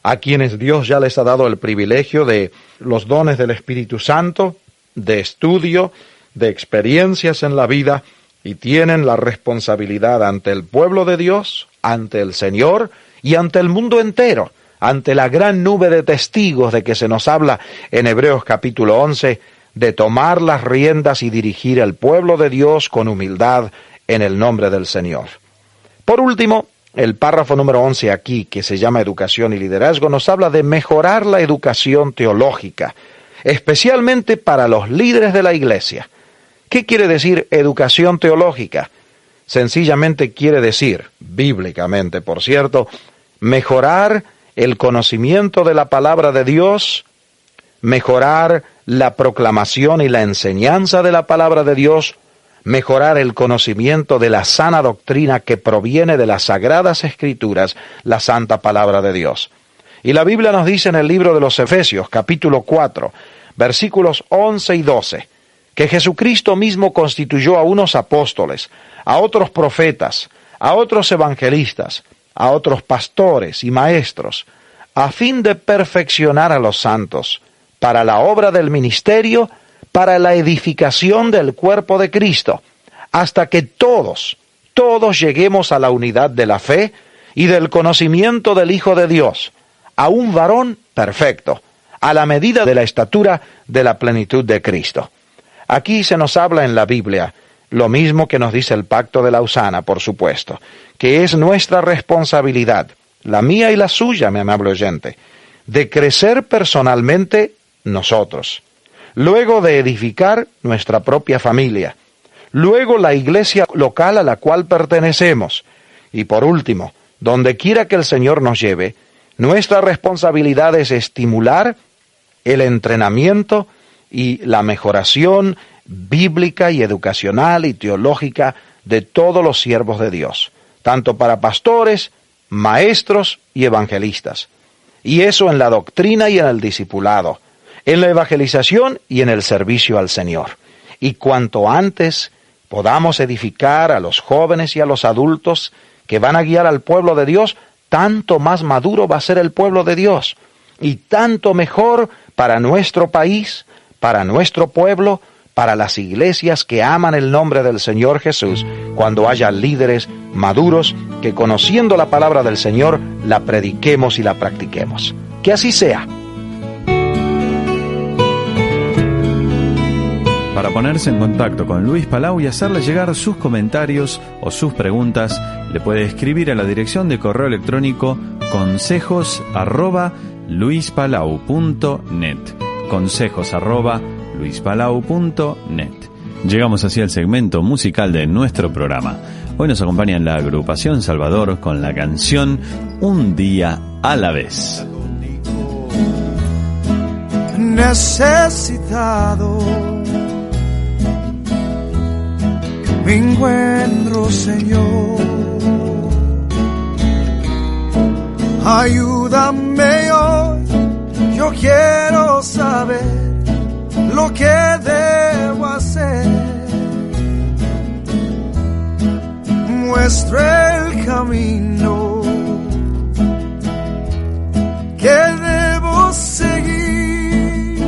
a quienes Dios ya les ha dado el privilegio de los dones del Espíritu Santo, de estudio, de experiencias en la vida, y tienen la responsabilidad ante el pueblo de Dios, ante el Señor y ante el mundo entero, ante la gran nube de testigos de que se nos habla en Hebreos capítulo 11, de tomar las riendas y dirigir al pueblo de Dios con humildad en el nombre del Señor. Por último, el párrafo número 11 aquí, que se llama Educación y Liderazgo, nos habla de mejorar la educación teológica, especialmente para los líderes de la iglesia. ¿Qué quiere decir educación teológica? Sencillamente quiere decir, bíblicamente por cierto, mejorar el conocimiento de la palabra de Dios, mejorar la proclamación y la enseñanza de la palabra de Dios, mejorar el conocimiento de la sana doctrina que proviene de las Sagradas Escrituras, la santa palabra de Dios. Y la Biblia nos dice en el libro de los Efesios, capítulo 4, versículos 11 y 12, que Jesucristo mismo constituyó a unos apóstoles, a otros profetas, a otros evangelistas, a otros pastores y maestros, a fin de perfeccionar a los santos, para la obra del ministerio, para la edificación del cuerpo de Cristo, hasta que todos lleguemos a la unidad de la fe y del conocimiento del Hijo de Dios, a un varón perfecto, a la medida de la estatura de la plenitud de Cristo. Aquí se nos habla en la Biblia lo mismo que nos dice el Pacto de Lausana, por supuesto, que es nuestra responsabilidad, la mía y la suya, mi amable oyente, de crecer personalmente nosotros, luego de edificar nuestra propia familia, luego la iglesia local a la cual pertenecemos, y por último, donde quiera que el Señor nos lleve, nuestra responsabilidad es estimular el entrenamiento y la mejoración bíblica y educacional y teológica de todos los siervos de Dios, tanto para pastores, maestros y evangelistas. Y eso en la doctrina y en el discipulado, en la evangelización y en el servicio al Señor. Y cuanto antes podamos edificar a los jóvenes y a los adultos que van a guiar al pueblo de Dios, tanto más maduro va a ser el pueblo de Dios, y tanto mejor para nuestro país, para nuestro pueblo, para las iglesias que aman el nombre del Señor Jesús, cuando haya líderes maduros que, conociendo la palabra del Señor, la prediquemos y la practiquemos. Que así sea. Para ponerse en contacto con Luis Palau y hacerle llegar sus comentarios o sus preguntas, le puede escribir a la dirección de correo electrónico consejos@luispalau.net. consejos@luispalau.net. Llegamos así al segmento musical de nuestro programa. Hoy nos acompaña la agrupación Salvador con la canción Un día a la vez. Necesitado me encuentro, Señor, ayúdame hoy, yo quiero saber lo que debo hacer. Muestra el camino que debo seguir,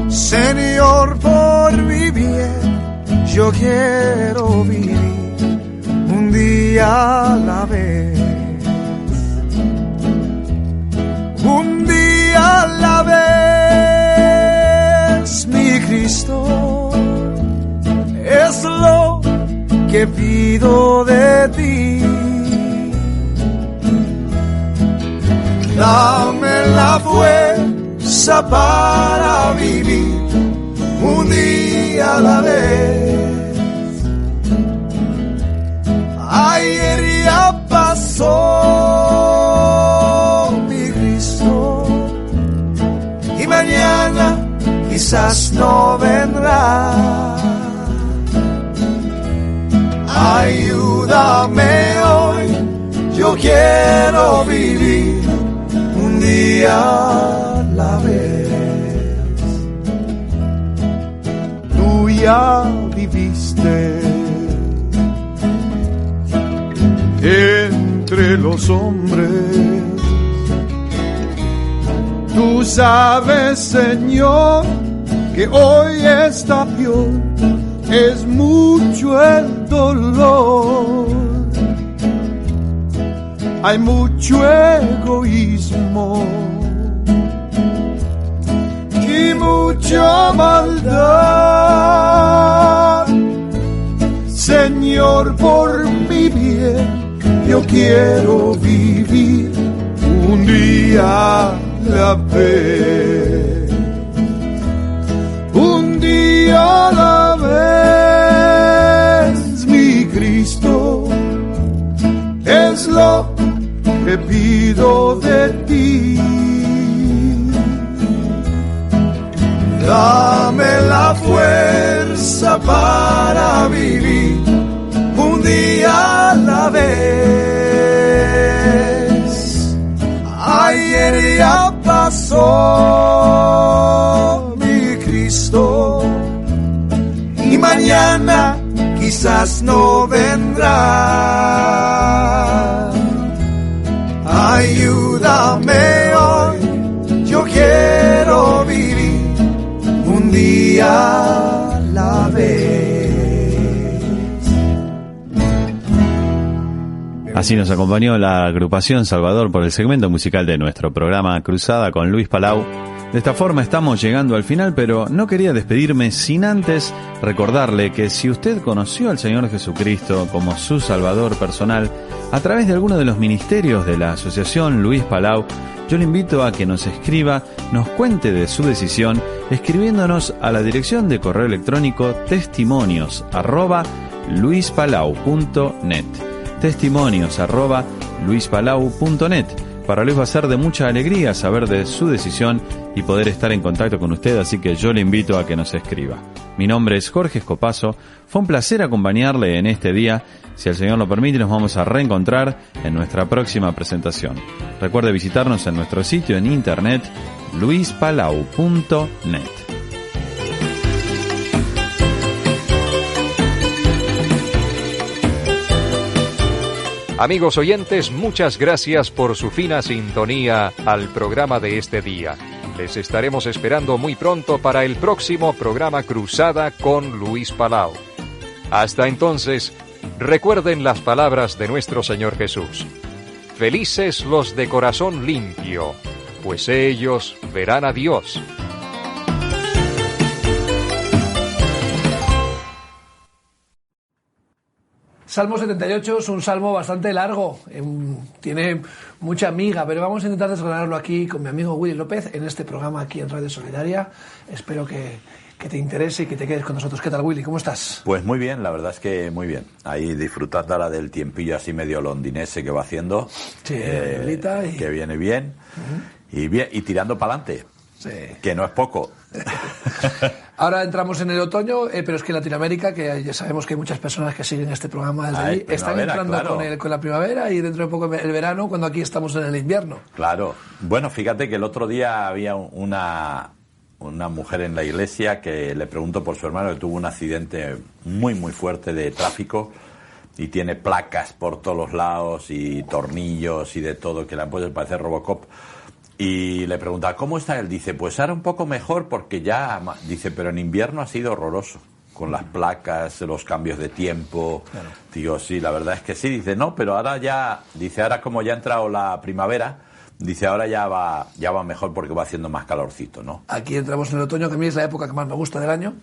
Señor, por mi bien, yo quiero vivir un día a la vez. Un día a la vez, mi Cristo, es lo que pido de ti. Dame la fuerza para vivir un día a la vez. Ayer ya pasó, Ayúdame hoy, yo quiero vivir un día a la vez. Tú ya viviste entre los hombres. Tú sabes, Señor, que hoy está peor, es mucho el dolor. Hay mucho egoísmo y mucha maldad. Señor, por mi bien, yo quiero vivir un día a la vez. Un día a la vez, mi Cristo, es lo que pido de ti. Dame la fuerza para vivir un día a la vez. Ayer ya pasó, mi Cristo, y mañana quizás no vendrá. Ayúdame hoy, yo quiero vivir un día a la vez. Así nos acompañó la agrupación Salvador por el segmento musical de nuestro programa Cruzada con Luis Palau. De esta forma estamos llegando al final, pero no quería despedirme sin antes recordarle que si usted conoció al Señor Jesucristo como su Salvador personal a través de alguno de los ministerios de la Asociación Luis Palau, yo le invito a que nos escriba, nos cuente de su decisión, escribiéndonos a la dirección de correo electrónico testimonios@luispalau.net. testimonios@luispalau.net. Para Luis va a ser de mucha alegría saber de su decisión y poder estar en contacto con usted, así que yo le invito a que nos escriba. Mi nombre es Jorge Escopazo, fue un placer acompañarle en este día. Si el Señor lo permite, nos vamos a reencontrar en nuestra próxima presentación. Recuerde visitarnos en nuestro sitio en internet luispalau.net. Amigos oyentes, muchas gracias por su fina sintonía al programa de este día. Les estaremos esperando muy pronto para el próximo programa Cruzada con Luis Palau. Hasta entonces, recuerden las palabras de nuestro Señor Jesús. Felices los de corazón limpio, pues ellos verán a Dios. Salmo 78 es un salmo bastante largo, tiene mucha miga, pero vamos a intentar desgranarlo aquí con mi amigo Willy López en este programa aquí en Radio Solidaria. Espero que te interese y que te quedes con nosotros. ¿Qué tal, Willy? ¿Cómo estás? Pues muy bien, la verdad es que muy bien. Ahí disfrutando ahora del tiempillo así medio londinense que va haciendo. Sí, que viene bien. Y bien, y tirando para adelante. Sí. Que no es poco. Ahora entramos en el otoño, pero es que en Latinoamérica, que ya sabemos que hay muchas personas que siguen este programa desde allí, están entrando claro, con la primavera y dentro de poco el verano, cuando aquí estamos en el invierno. Claro. Bueno, fíjate que el otro día había una mujer en la iglesia que le preguntó por su hermano que tuvo un accidente muy, muy fuerte de tráfico y tiene placas por todos los lados y tornillos y de todo, que le han puesto, parece Robocop. Y le pregunta, ¿cómo está él? Dice, pues ahora un poco mejor porque ya... Dice, pero en invierno ha sido horroroso. Con las placas, los cambios de tiempo. Claro. Digo, sí, la verdad es que sí. Dice, no, pero ahora ya... Dice, ahora como ya ha entrado la primavera... Dice, ahora ya va mejor porque va haciendo más calorcito, ¿no? Aquí entramos en el otoño, que a mí es la época que más me gusta del año.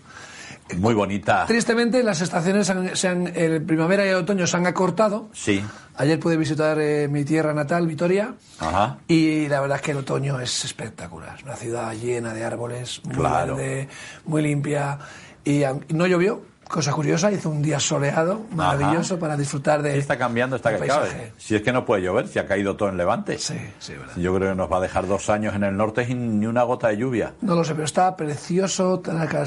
Muy bonita. Tristemente, las estaciones el primavera y el otoño se han acortado. Sí. Ayer pude visitar mi tierra natal, Vitoria. Ajá. Y la verdad es que el otoño es espectacular. Es una ciudad llena de árboles, muy verde, muy limpia. Y no llovió. cosa curiosa, hizo un día soleado, maravilloso, para disfrutar de... Está cambiando, está paisaje. cambiando. Si es que no puede llover, si ha caído todo en Levante. Sí, verdad. Yo creo que nos va a dejar 2 años en el norte sin ni una gota de lluvia. No lo sé, pero está precioso,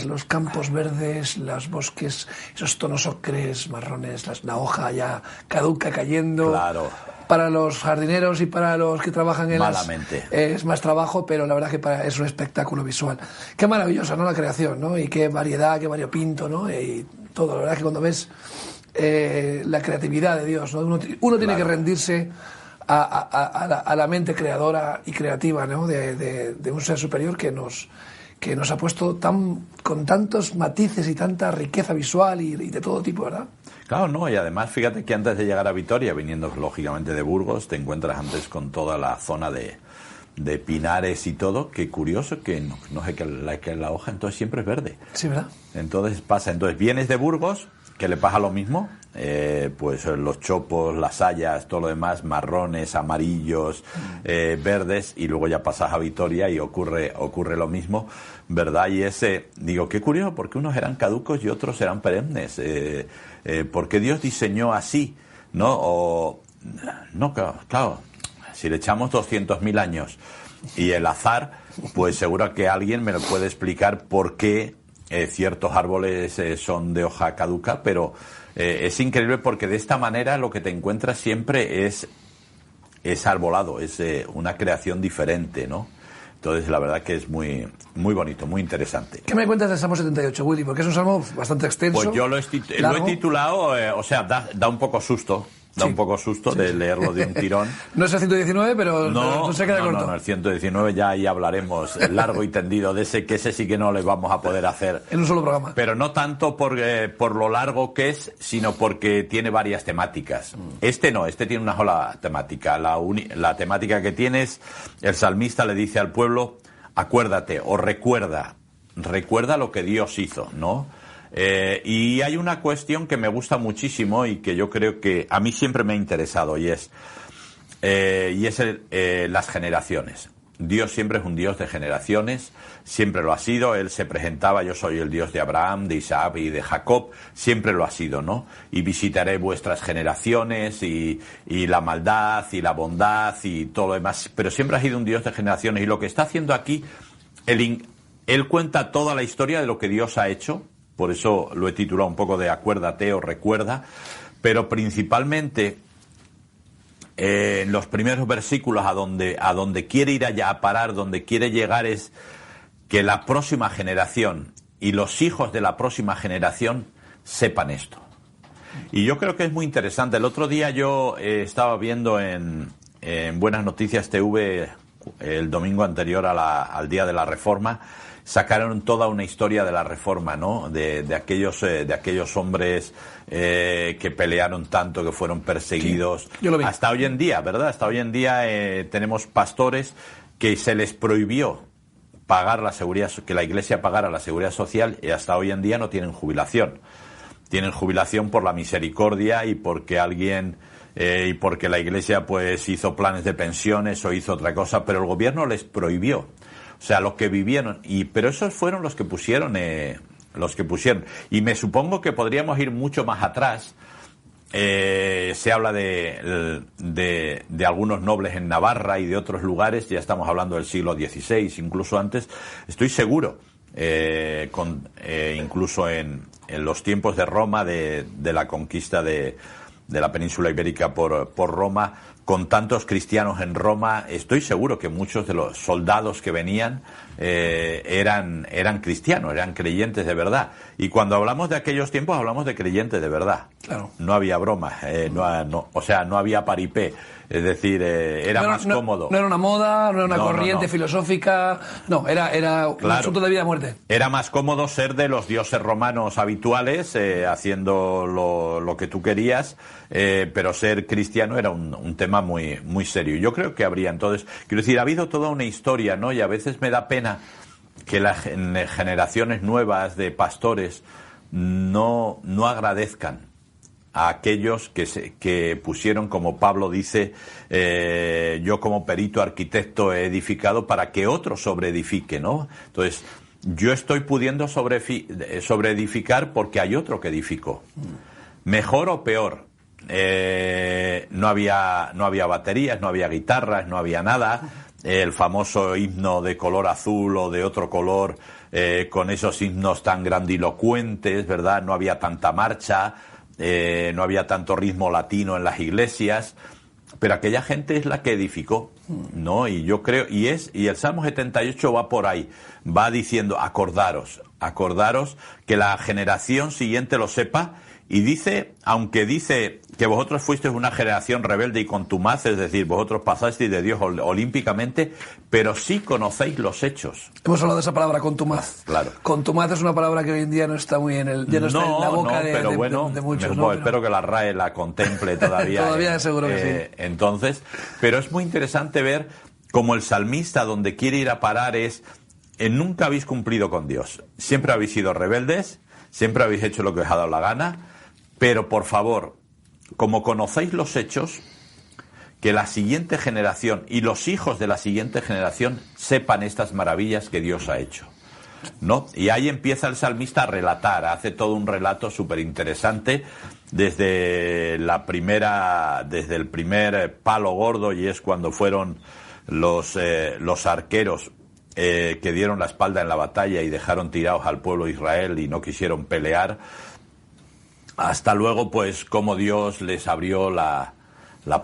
los campos verdes, los bosques, esos tonos ocres, marrones, la hoja ya caduca cayendo. Claro. Para los jardineros y para los que trabajan en Malamente. Es más trabajo, pero la verdad que es un espectáculo visual. Qué maravillosa, ¿no? La creación, ¿no? Y qué variedad, qué variopinto, ¿no? Y todo, la verdad que cuando ves la creatividad de Dios, ¿no? Uno tiene que rendirse a la mente creadora y creativa, ¿no? De un ser superior que nos ha puesto con tantos matices y tanta riqueza visual y de todo tipo, ¿verdad? Claro, no, y además fíjate que antes de llegar a Vitoria, viniendo lógicamente de Burgos, te encuentras antes con toda la zona de pinares y todo. Qué curioso que no sé, que la hoja entonces siempre es verde. Sí, ¿verdad? Entonces vienes de Burgos, que le pasa lo mismo, pues los chopos, las hayas, todo lo demás, marrones, amarillos, verdes, y luego ya pasas a Vitoria y ocurre lo mismo, ¿verdad? Y digo, qué curioso, porque unos eran caducos y otros eran perennes. ¿Por qué Dios diseñó así? ¿No? Claro, si le echamos 200.000 años y el azar, pues seguro que alguien me lo puede explicar por qué ciertos árboles son de hoja caduca, pero es increíble porque de esta manera lo que te encuentras siempre es arbolado, es una creación diferente, ¿no? Entonces la verdad que es muy, muy bonito, muy interesante. ¿Qué me cuentas del Salmo 78, Willy? Porque es un salmo bastante extenso. Pues yo lo he titulado, da un poco susto. Da un poco susto de leerlo de un tirón. No es el 119, pero no se queda corto. No, el 119 ya ahí hablaremos largo y tendido de ese, que ese sí que no le vamos a poder hacer. En un solo programa. Pero no tanto por lo largo que es, sino porque tiene varias temáticas. Este tiene una sola temática. La temática que tiene es, el salmista le dice al pueblo, acuérdate o recuerda lo que Dios hizo, ¿no? Y hay una cuestión que me gusta muchísimo y que yo creo que a mí siempre me ha interesado y es las generaciones. Dios siempre es un Dios de generaciones, siempre lo ha sido. Él se presentaba, yo soy el Dios de Abraham, de Isaac y de Jacob, siempre lo ha sido, ¿no? Y visitaré vuestras generaciones y la maldad y la bondad y todo lo demás, pero siempre ha sido un Dios de generaciones. Y lo que está haciendo aquí, él cuenta toda la historia de lo que Dios ha hecho. Por eso lo he titulado un poco de acuérdate o recuerda, pero principalmente en los primeros versículos a donde quiere ir allá a parar, donde quiere llegar es que la próxima generación y los hijos de la próxima generación sepan esto. Y yo creo que es muy interesante. El otro día yo estaba viendo en Buenas Noticias TV el domingo anterior al Día de la Reforma. Sacaron toda una historia de la Reforma, ¿no? De aquellos hombres que pelearon tanto, que fueron perseguidos. Sí, yo lo vi. Hasta hoy en día, ¿verdad? Hasta hoy en día tenemos pastores que se les prohibió pagar la seguridad, que la Iglesia pagara la seguridad social, y hasta hoy en día no tienen jubilación. Tienen jubilación por la misericordia y porque y porque la Iglesia pues hizo planes de pensiones o hizo otra cosa, pero el gobierno les prohibió. O sea, los que vivieron, pero esos fueron los que pusieron. Y me supongo que podríamos ir mucho más atrás. Se habla de algunos nobles en Navarra y de otros lugares, ya estamos hablando del siglo XVI, incluso antes. Estoy seguro, incluso en los tiempos de Roma, de la conquista de la península ibérica por Roma, con tantos cristianos en Roma, estoy seguro que muchos de los soldados que venían eran cristianos, eran creyentes de verdad. Y cuando hablamos de aquellos tiempos, hablamos de creyentes de verdad. Claro. No había broma, no había paripé. Es decir, era más cómodo. No era una moda, no era una corriente filosófica, era un asunto de vida y muerte. Era más cómodo ser de los dioses romanos habituales, haciendo lo que tú querías, pero ser cristiano era un tema muy, muy serio. Yo creo que habría, entonces, quiero decir, ha habido toda una historia, ¿no? Y a veces me da pena que las generaciones nuevas de pastores no agradezcan a aquellos que pusieron, como Pablo dice, yo como perito arquitecto he edificado para que otro sobreedifique, ¿no? Entonces, yo estoy pudiendo sobreedificar porque hay otro que edificó. Mejor o peor. No había baterías, no había guitarras, no había nada. El famoso himno de color azul o de otro color, con esos himnos tan grandilocuentes, ¿verdad? No había tanta marcha, no había tanto ritmo latino en las iglesias, pero aquella gente es la que edificó, ¿no? Y yo creo, y el Salmo 78 va por ahí, va diciendo, acordaros que la generación siguiente lo sepa. Y dice, aunque dice que vosotros fuisteis una generación rebelde y contumaz, es decir, vosotros pasasteis de Dios olímpicamente, pero sí conocéis los hechos. Hemos hablado de esa palabra, contumaz. Claro. Contumaz es una palabra que hoy en día no está muy está en la boca de muchos. No, espero que la RAE la contemple todavía. Todavía seguro que sí. Entonces, pero es muy interesante ver cómo el salmista donde quiere ir a parar es, nunca habéis cumplido con Dios. Siempre habéis sido rebeldes, siempre habéis hecho lo que os ha dado la gana. Pero, por favor, como conocéis los hechos, que la siguiente generación y los hijos de la siguiente generación sepan estas maravillas que Dios ha hecho, ¿no? Y ahí empieza el salmista a relatar, hace todo un relato súper interesante desde el primer palo gordo, y es cuando fueron los arqueros que dieron la espalda en la batalla y dejaron tirados al pueblo de Israel y no quisieron pelear. Hasta luego, pues, cómo Dios les abrió la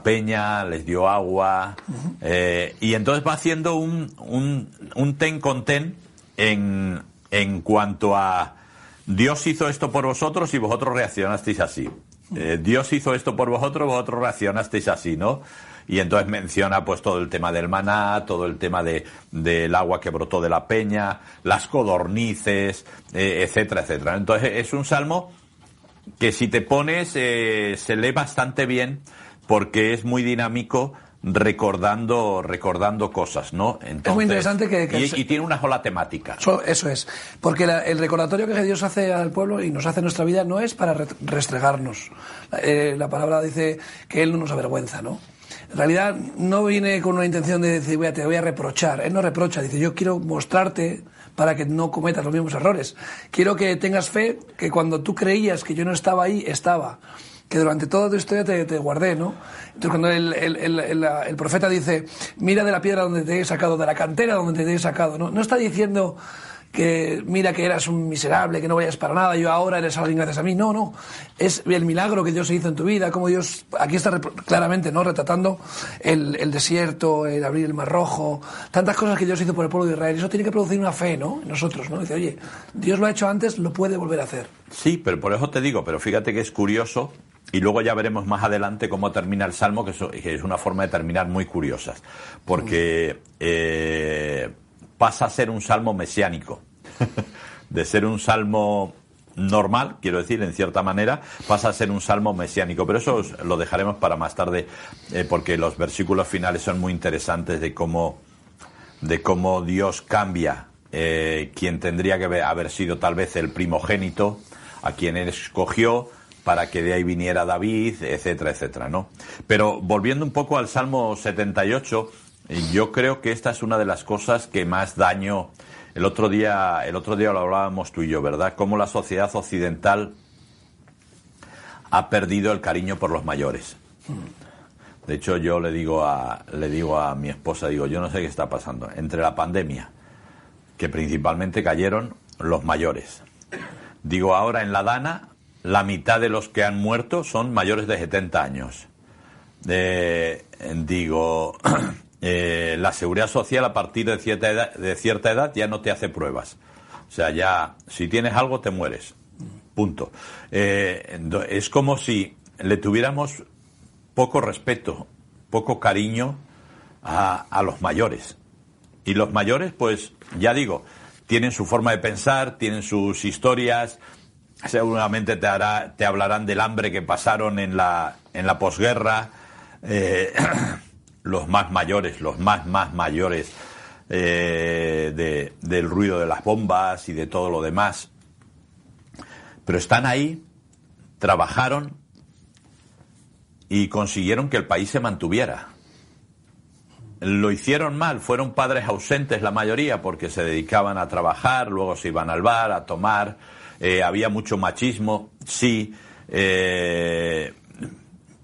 peña, les dio agua, y entonces va haciendo un ten con ten en cuanto a Dios hizo esto por vosotros y vosotros reaccionasteis así. Dios hizo esto por vosotros reaccionasteis así, ¿no? Y entonces menciona pues todo el tema del maná, todo el tema del agua que brotó de la peña, las codornices, etcétera, etcétera. Entonces es un salmo que si te pones se lee bastante bien porque es muy dinámico recordando cosas, ¿no? Entonces, es muy interesante y tiene una sola temática. Eso es, porque el recordatorio que Dios hace al pueblo y nos hace en nuestra vida no es para restregarnos. La palabra dice que Él no nos avergüenza, ¿no? En realidad no viene con una intención de decir, te voy a reprochar. Él no reprocha, dice, yo quiero mostrarte para que no cometas los mismos errores. Quiero que tengas fe que cuando tú creías que yo no estaba ahí, estaba. Que durante toda tu historia te guardé, ¿no? Entonces cuando el profeta dice, mira de la piedra donde te he sacado, de la cantera donde te he sacado, ¿no? No está diciendo que mira que eras un miserable, que no vayas para nada, yo ahora eres alguien gracias a mí. No. Es el milagro que Dios hizo en tu vida, como Dios, aquí está claramente, ¿no? Retratando el desierto, el abrir el Mar Rojo, tantas cosas que Dios hizo por el pueblo de Israel. Eso tiene que producir una fe, ¿no? En nosotros, ¿no? Dice, oye, Dios lo ha hecho antes, lo puede volver a hacer. Sí, pero por eso te digo, pero fíjate que es curioso, y luego ya veremos más adelante cómo termina el Salmo, que es una forma de terminar muy curiosa, porque pasa a ser un salmo mesiánico. De ser un salmo normal, quiero decir, en cierta manera, pasa a ser un salmo mesiánico. Pero eso lo dejaremos para más tarde, porque los versículos finales son muy interesantes de cómo Dios cambia quien tendría que haber sido tal vez el primogénito, a quien Él escogió para que de ahí viniera David, etcétera, etcétera, ¿no? Pero volviendo un poco al Salmo 78, yo creo que esta es una de las cosas que más daño. El otro día lo hablábamos tú y yo, ¿verdad? Cómo la sociedad occidental ha perdido el cariño por los mayores. De hecho, yo le digo a mi esposa, yo no sé qué está pasando. Entre la pandemia, que principalmente cayeron los mayores. Digo, ahora en la Dana, la mitad de los que han muerto son mayores de 70 años. La seguridad social a partir de cierta edad ya no te hace pruebas. O sea, ya si tienes algo te mueres. Punto. Es como si le tuviéramos poco respeto, poco cariño a los mayores. Y los mayores, pues, ya digo, tienen su forma de pensar, tienen sus historias. Seguramente te hablarán del hambre que pasaron en la posguerra. Los más mayores, los más mayores del ruido de las bombas y de todo lo demás. Pero están ahí, trabajaron y consiguieron que el país se mantuviera. lo hicieron mal, fueron padres ausentes la mayoría porque se dedicaban a trabajar, luego se iban al bar, a tomar, había mucho machismo, sí,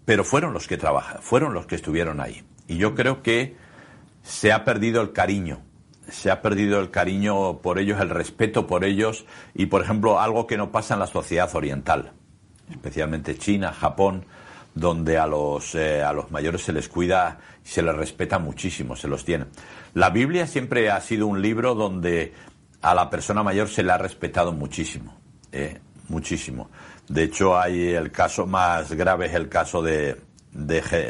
pero fueron los que trabajaron, fueron los que estuvieron ahí. Y yo creo que se ha perdido el cariño por ellos, el respeto por ellos, y por ejemplo algo que no pasa en la sociedad oriental, especialmente China, Japón, donde a los mayores se les cuida y se les respeta muchísimo, se los tiene. La Biblia siempre ha sido un libro donde a la persona mayor se le ha respetado muchísimo, muchísimo. De hecho, hay el caso más grave, es el caso de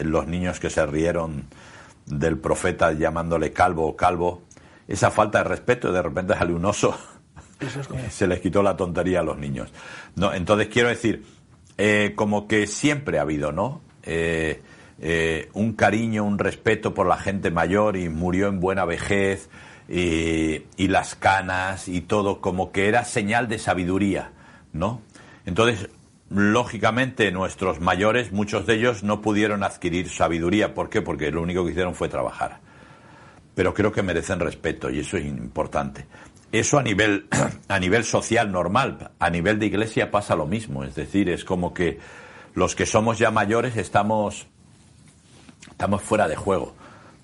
los niños que se rieron del profeta llamándole calvo. Esa falta de respeto, de repente sale un oso, se les quitó la tontería a los niños. No, entonces quiero decir, como que siempre ha habido, ¿no? Un cariño, un respeto por la gente mayor, y murió en buena vejez, y las canas y todo, como que era señal de sabiduría, ¿no? Entonces, lógicamente, nuestros mayores, muchos de ellos no pudieron adquirir sabiduría. ¿Por qué? Porque lo único que hicieron fue trabajar. Pero creo que merecen respeto, y eso es importante. Eso a nivel social normal. A nivel de iglesia pasa lo mismo. Es decir, es como que los que somos ya mayores estamos fuera de juego.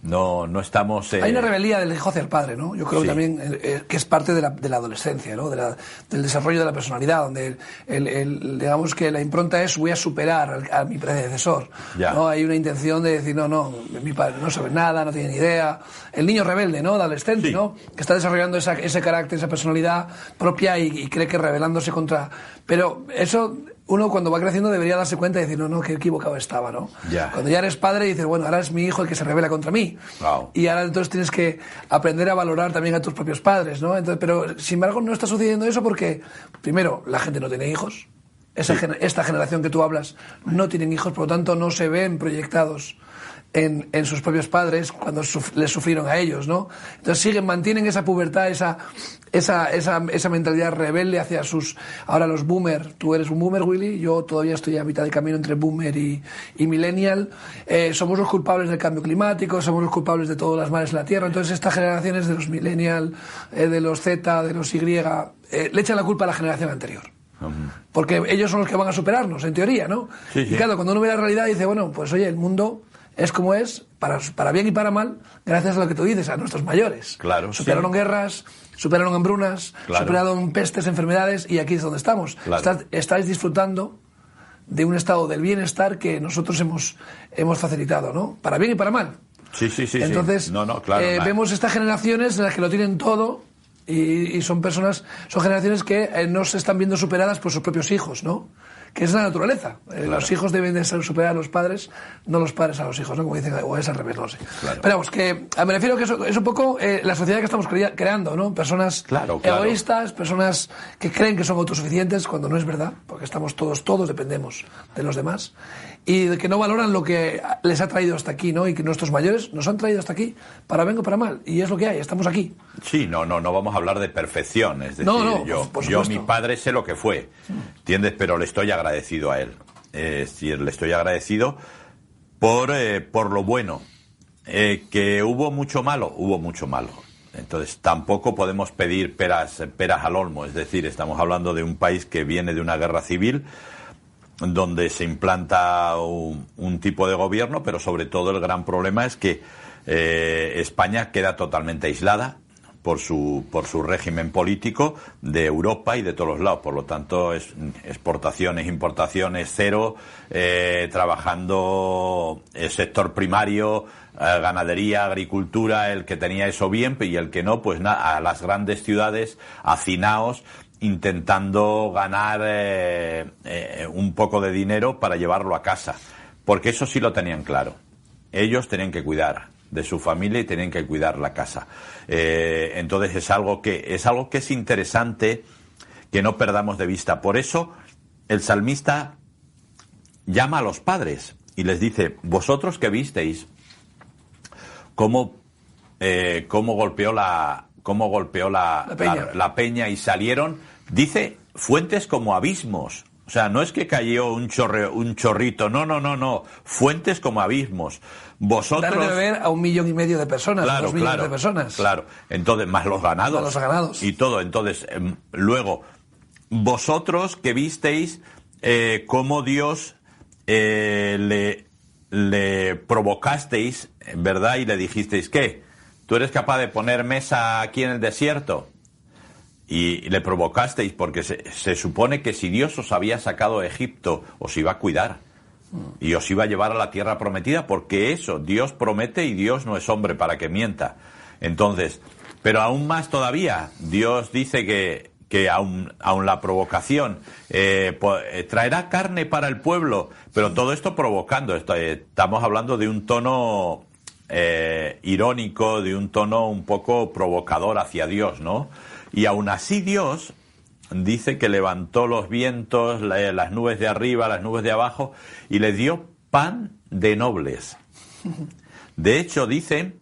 No estamos... Hay una rebeldía del hijo hacia el padre, ¿no? Yo creo, sí, también que es parte de la adolescencia, ¿no? Del desarrollo de la personalidad, donde digamos que la impronta es: voy a superar a mi predecesor, ¿no? Hay una intención de decir, no, mi padre no sabe nada, no tiene ni idea. El niño rebelde, ¿no? De adolescente, sí, ¿no? Que está desarrollando ese carácter, esa personalidad propia, y cree que rebelándose contra... Pero eso... Uno cuando va creciendo debería darse cuenta y decir, no, qué equivocado estaba, ¿no? Cuando ya eres padre dices, bueno, ahora es mi hijo el que se rebela contra mí. Wow. Y ahora entonces tienes que aprender a valorar también a tus propios padres, ¿no? Entonces, pero sin embargo no está sucediendo eso porque, primero, la gente no tiene hijos. Esta generación que tú hablas no tienen hijos, por lo tanto no se ven proyectados en sus propios padres cuando les sufrieron a ellos, ¿no? Entonces mantienen esa pubertad, esa mentalidad rebelde hacia ahora los boomer. Tú eres un boomer, Willy, yo todavía estoy a mitad de camino entre boomer y millennial. Somos los culpables del cambio climático, somos los culpables de todas las males en la tierra. Entonces estas generaciones de los millennial, de los Z, de los Y, le echan la culpa a la generación anterior. Porque ellos son los que van a superarnos, en teoría, ¿no? Sí. Y claro, cuando uno ve la realidad dice, bueno, pues oye, el mundo es como es, para bien y para mal, gracias a lo que tú dices, a nuestros mayores. Claro, superaron guerras, superaron hambrunas, superaron pestes, enfermedades, y aquí es donde estamos. Claro. Estáis disfrutando de un estado del bienestar que nosotros hemos facilitado, ¿no? Para bien y para mal. Sí. Entonces, vemos estas generaciones en las que lo tienen todo, y son generaciones que no se están viendo superadas por sus propios hijos, ¿no? Que es la naturaleza. Los hijos deben de ser superar a los padres, no los padres a los hijos, ¿no? Como dicen, o es al revés, no sé. Claro. Pero vamos, que me refiero que eso es un poco la sociedad que estamos creando, ¿no? Personas egoístas, personas que creen que son autosuficientes cuando no es verdad, porque estamos todos dependemos de los demás, y de que no valoran lo que les ha traído hasta aquí, ¿no? Y que nuestros mayores nos han traído hasta aquí, para bien o para mal, y es lo que hay, estamos aquí. Sí, no vamos a hablar de perfección, es decir, yo mi padre sé lo que fue, ¿entiendes? Pero le estoy agradecido a él, es decir, le estoy agradecido por lo bueno, que hubo mucho malo, entonces tampoco podemos pedir peras al olmo, es decir, estamos hablando de un país que viene de una guerra civil, donde se implanta un tipo de gobierno, pero sobre todo el gran problema es que España queda totalmente aislada por su régimen político de Europa y de todos los lados. Por lo tanto, exportaciones, importaciones cero, trabajando el sector primario, ganadería, agricultura, el que tenía eso bien, y el que no, pues nada, a las grandes ciudades, hacinaos, intentando ganar un poco de dinero para llevarlo a casa, porque eso sí lo tenían claro. Ellos tenían que cuidar de su familia y tenían que cuidar la casa. Entonces es algo que es interesante que no perdamos de vista. Por eso el salmista llama a los padres y les dice: vosotros que visteis cómo golpeó la peña y salieron, dice, fuentes como abismos. O O sea, no es que cayó un chorrito, no. Fuentes como abismos. Vosotros... Dar de beber a 1,5 millones de personas, claro, 2 millones de personas. Claro, entonces, más los ganados. Más los ganados. Y todo, entonces, luego, vosotros que visteis cómo Dios le provocasteis, ¿verdad? Y le dijisteis, ¿qué? ¿Tú eres capaz de poner mesa aquí en el desierto? Y le provocasteis porque se supone que si Dios os había sacado de Egipto, os iba a cuidar y os iba a llevar a la tierra prometida, porque eso, Dios promete y Dios no es hombre para que mienta. Entonces, pero aún más todavía, Dios dice que aún la provocación traerá carne para el pueblo, pero todo esto provocando. Estamos hablando de un tono irónico, de un tono un poco provocador hacia Dios, ¿no? Y aún así Dios dice que levantó los vientos, las nubes de arriba, las nubes de abajo, y les dio pan de nobles. De hecho, dice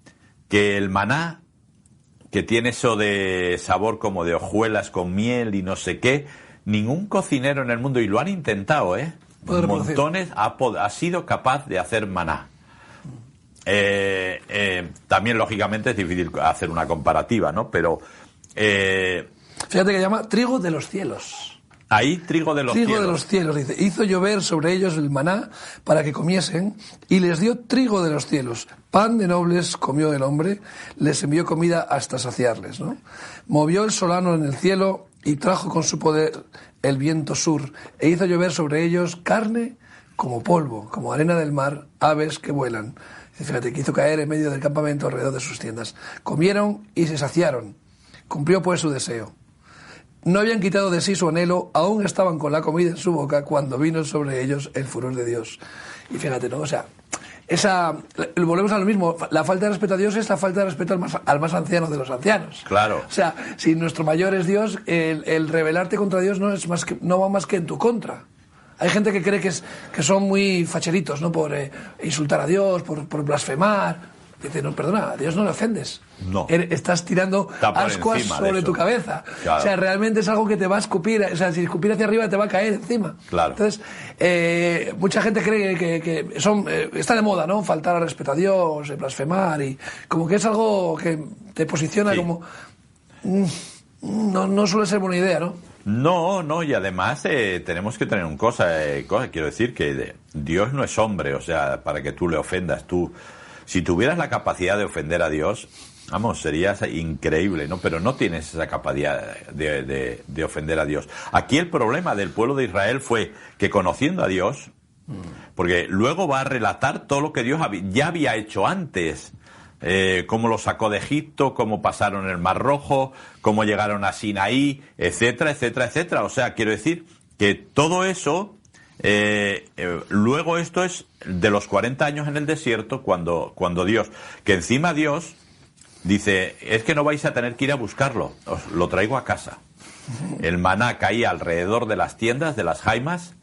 que el maná, que tiene eso de sabor como de hojuelas con miel y no sé qué, ningún cocinero en el mundo, y lo han intentado, montones, ha sido capaz de hacer maná. También, lógicamente, es difícil hacer una comparativa, ¿no? Pero... fíjate que llama trigo de los cielos. Ahí, trigo de los cielos. Trigo de los cielos, dice. Hizo llover sobre ellos el maná para que comiesen, y les dio trigo de los cielos. Pan de nobles comió el hombre, les envió comida hasta saciarles, ¿no? Movió el solano en el cielo y trajo con su poder el viento sur, e hizo llover sobre ellos carne como polvo, como arena del mar, aves que vuelan. Fíjate, que hizo caer en medio del campamento alrededor de sus tiendas. Comieron y se saciaron. Cumplió pues su deseo. No habían quitado de sí su anhelo, aún estaban con la comida en su boca cuando vino sobre ellos el furor de Dios. Y fíjate, ¿no? O sea, volvemos a lo mismo. La falta de respeto a Dios es la falta de respeto al más anciano de los ancianos. Claro. O sea, si nuestro mayor es Dios, el rebelarte contra Dios no va más que en tu contra. Hay gente que cree que son muy facheritos, ¿no? Por insultar a Dios, por blasfemar. Dice, no, perdona, a Dios no le ofendes. No. Estás tirando ascuas sobre tu cabeza. Claro. O sea, realmente es algo que te va a escupir. O sea, si escupir hacia arriba te va a caer encima. Claro. Entonces, mucha gente cree que está de moda, ¿no? Faltar al respeto a Dios, blasfemar, y como que es algo que te posiciona como... No suele ser buena idea, ¿no? No, y además tenemos que tener una cosa. Quiero decir que Dios no es hombre, o sea, para que tú le ofendas. Si tuvieras la capacidad de ofender a Dios, vamos, serías increíble, ¿no? Pero no tienes esa capacidad de ofender a Dios. Aquí el problema del pueblo de Israel fue que, conociendo a Dios, porque luego va a relatar todo lo que Dios ya había hecho antes, cómo lo sacó de Egipto, cómo pasaron el Mar Rojo, cómo llegaron a Sinaí, etcétera, etcétera, etcétera. O sea, quiero decir que todo eso... luego esto es de los 40 años en el desierto, cuando Dios, que encima Dios dice, es que no vais a tener que ir a buscarlo, os lo traigo a casa. El maná caía alrededor de las tiendas, de las jaimas,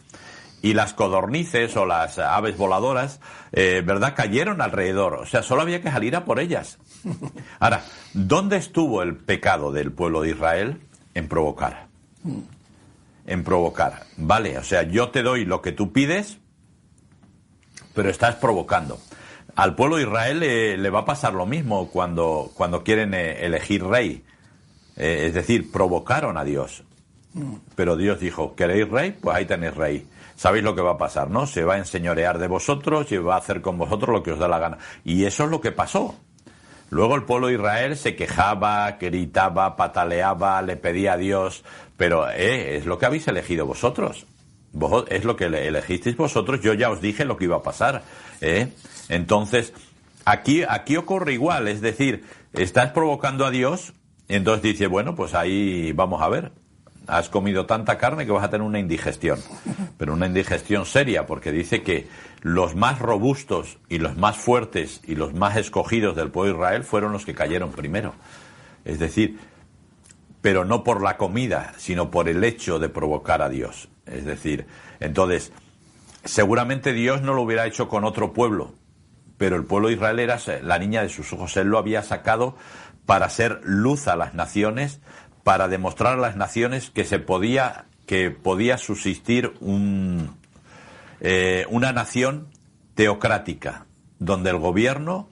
y las codornices o las aves voladoras, ¿verdad?, cayeron alrededor. O sea, solo había que salir a por ellas. Ahora, ¿dónde estuvo el pecado del pueblo de Israel? En provocar. Vale, o sea, yo te doy lo que tú pides, pero estás provocando. Al pueblo de Israel le va a pasar lo mismo cuando quieren elegir rey. Es decir, provocaron a Dios. Pero Dios dijo, ¿queréis rey? Pues ahí tenéis rey. ¿Sabéis lo que va a pasar, no? Se va a enseñorear de vosotros y va a hacer con vosotros lo que os da la gana. Y eso es lo que pasó. Luego el pueblo de Israel se quejaba, gritaba, pataleaba, le pedía a Dios, pero es lo que habéis elegido vosotros. Es lo que elegisteis vosotros, yo ya os dije lo que iba a pasar. Entonces, aquí ocurre igual, es decir, estás provocando a Dios, y entonces dice, bueno, pues ahí vamos a ver. Has comido tanta carne que vas a tener una indigestión, pero una indigestión seria, porque dice que los más robustos y los más fuertes y los más escogidos del pueblo de Israel fueron los que cayeron primero. Es decir, pero no por la comida, sino por el hecho de provocar a Dios. Es decir, entonces, seguramente Dios no lo hubiera hecho con otro pueblo, pero el pueblo de Israel era la niña de sus ojos. Él lo había sacado para ser luz a las naciones, para demostrar a las naciones que se podía que podía subsistir una nación teocrática, donde el gobierno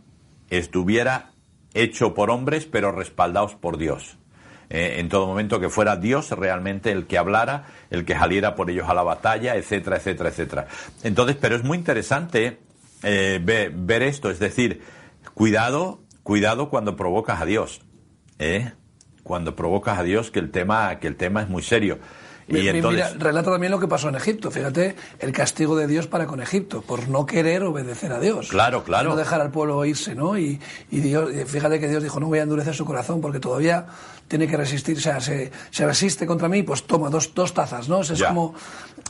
estuviera hecho por hombres, pero respaldados por Dios. En todo momento, que fuera Dios realmente el que hablara, el que saliera por ellos a la batalla, etcétera, etcétera, etcétera. Entonces, pero es muy interesante ver esto, es decir, cuidado cuando provocas a Dios, cuando provocas a Dios, que el tema es muy serio. Y entonces, mira, relata también lo que pasó en Egipto. Fíjate, el castigo de Dios para con Egipto, por no querer obedecer a Dios. Claro. No dejar al pueblo irse, ¿no? Y Dios, fíjate que Dios dijo, no voy a endurecer su corazón porque todavía tiene que resistir, o sea, se resiste contra mí, pues toma dos tazas, ¿no? Es como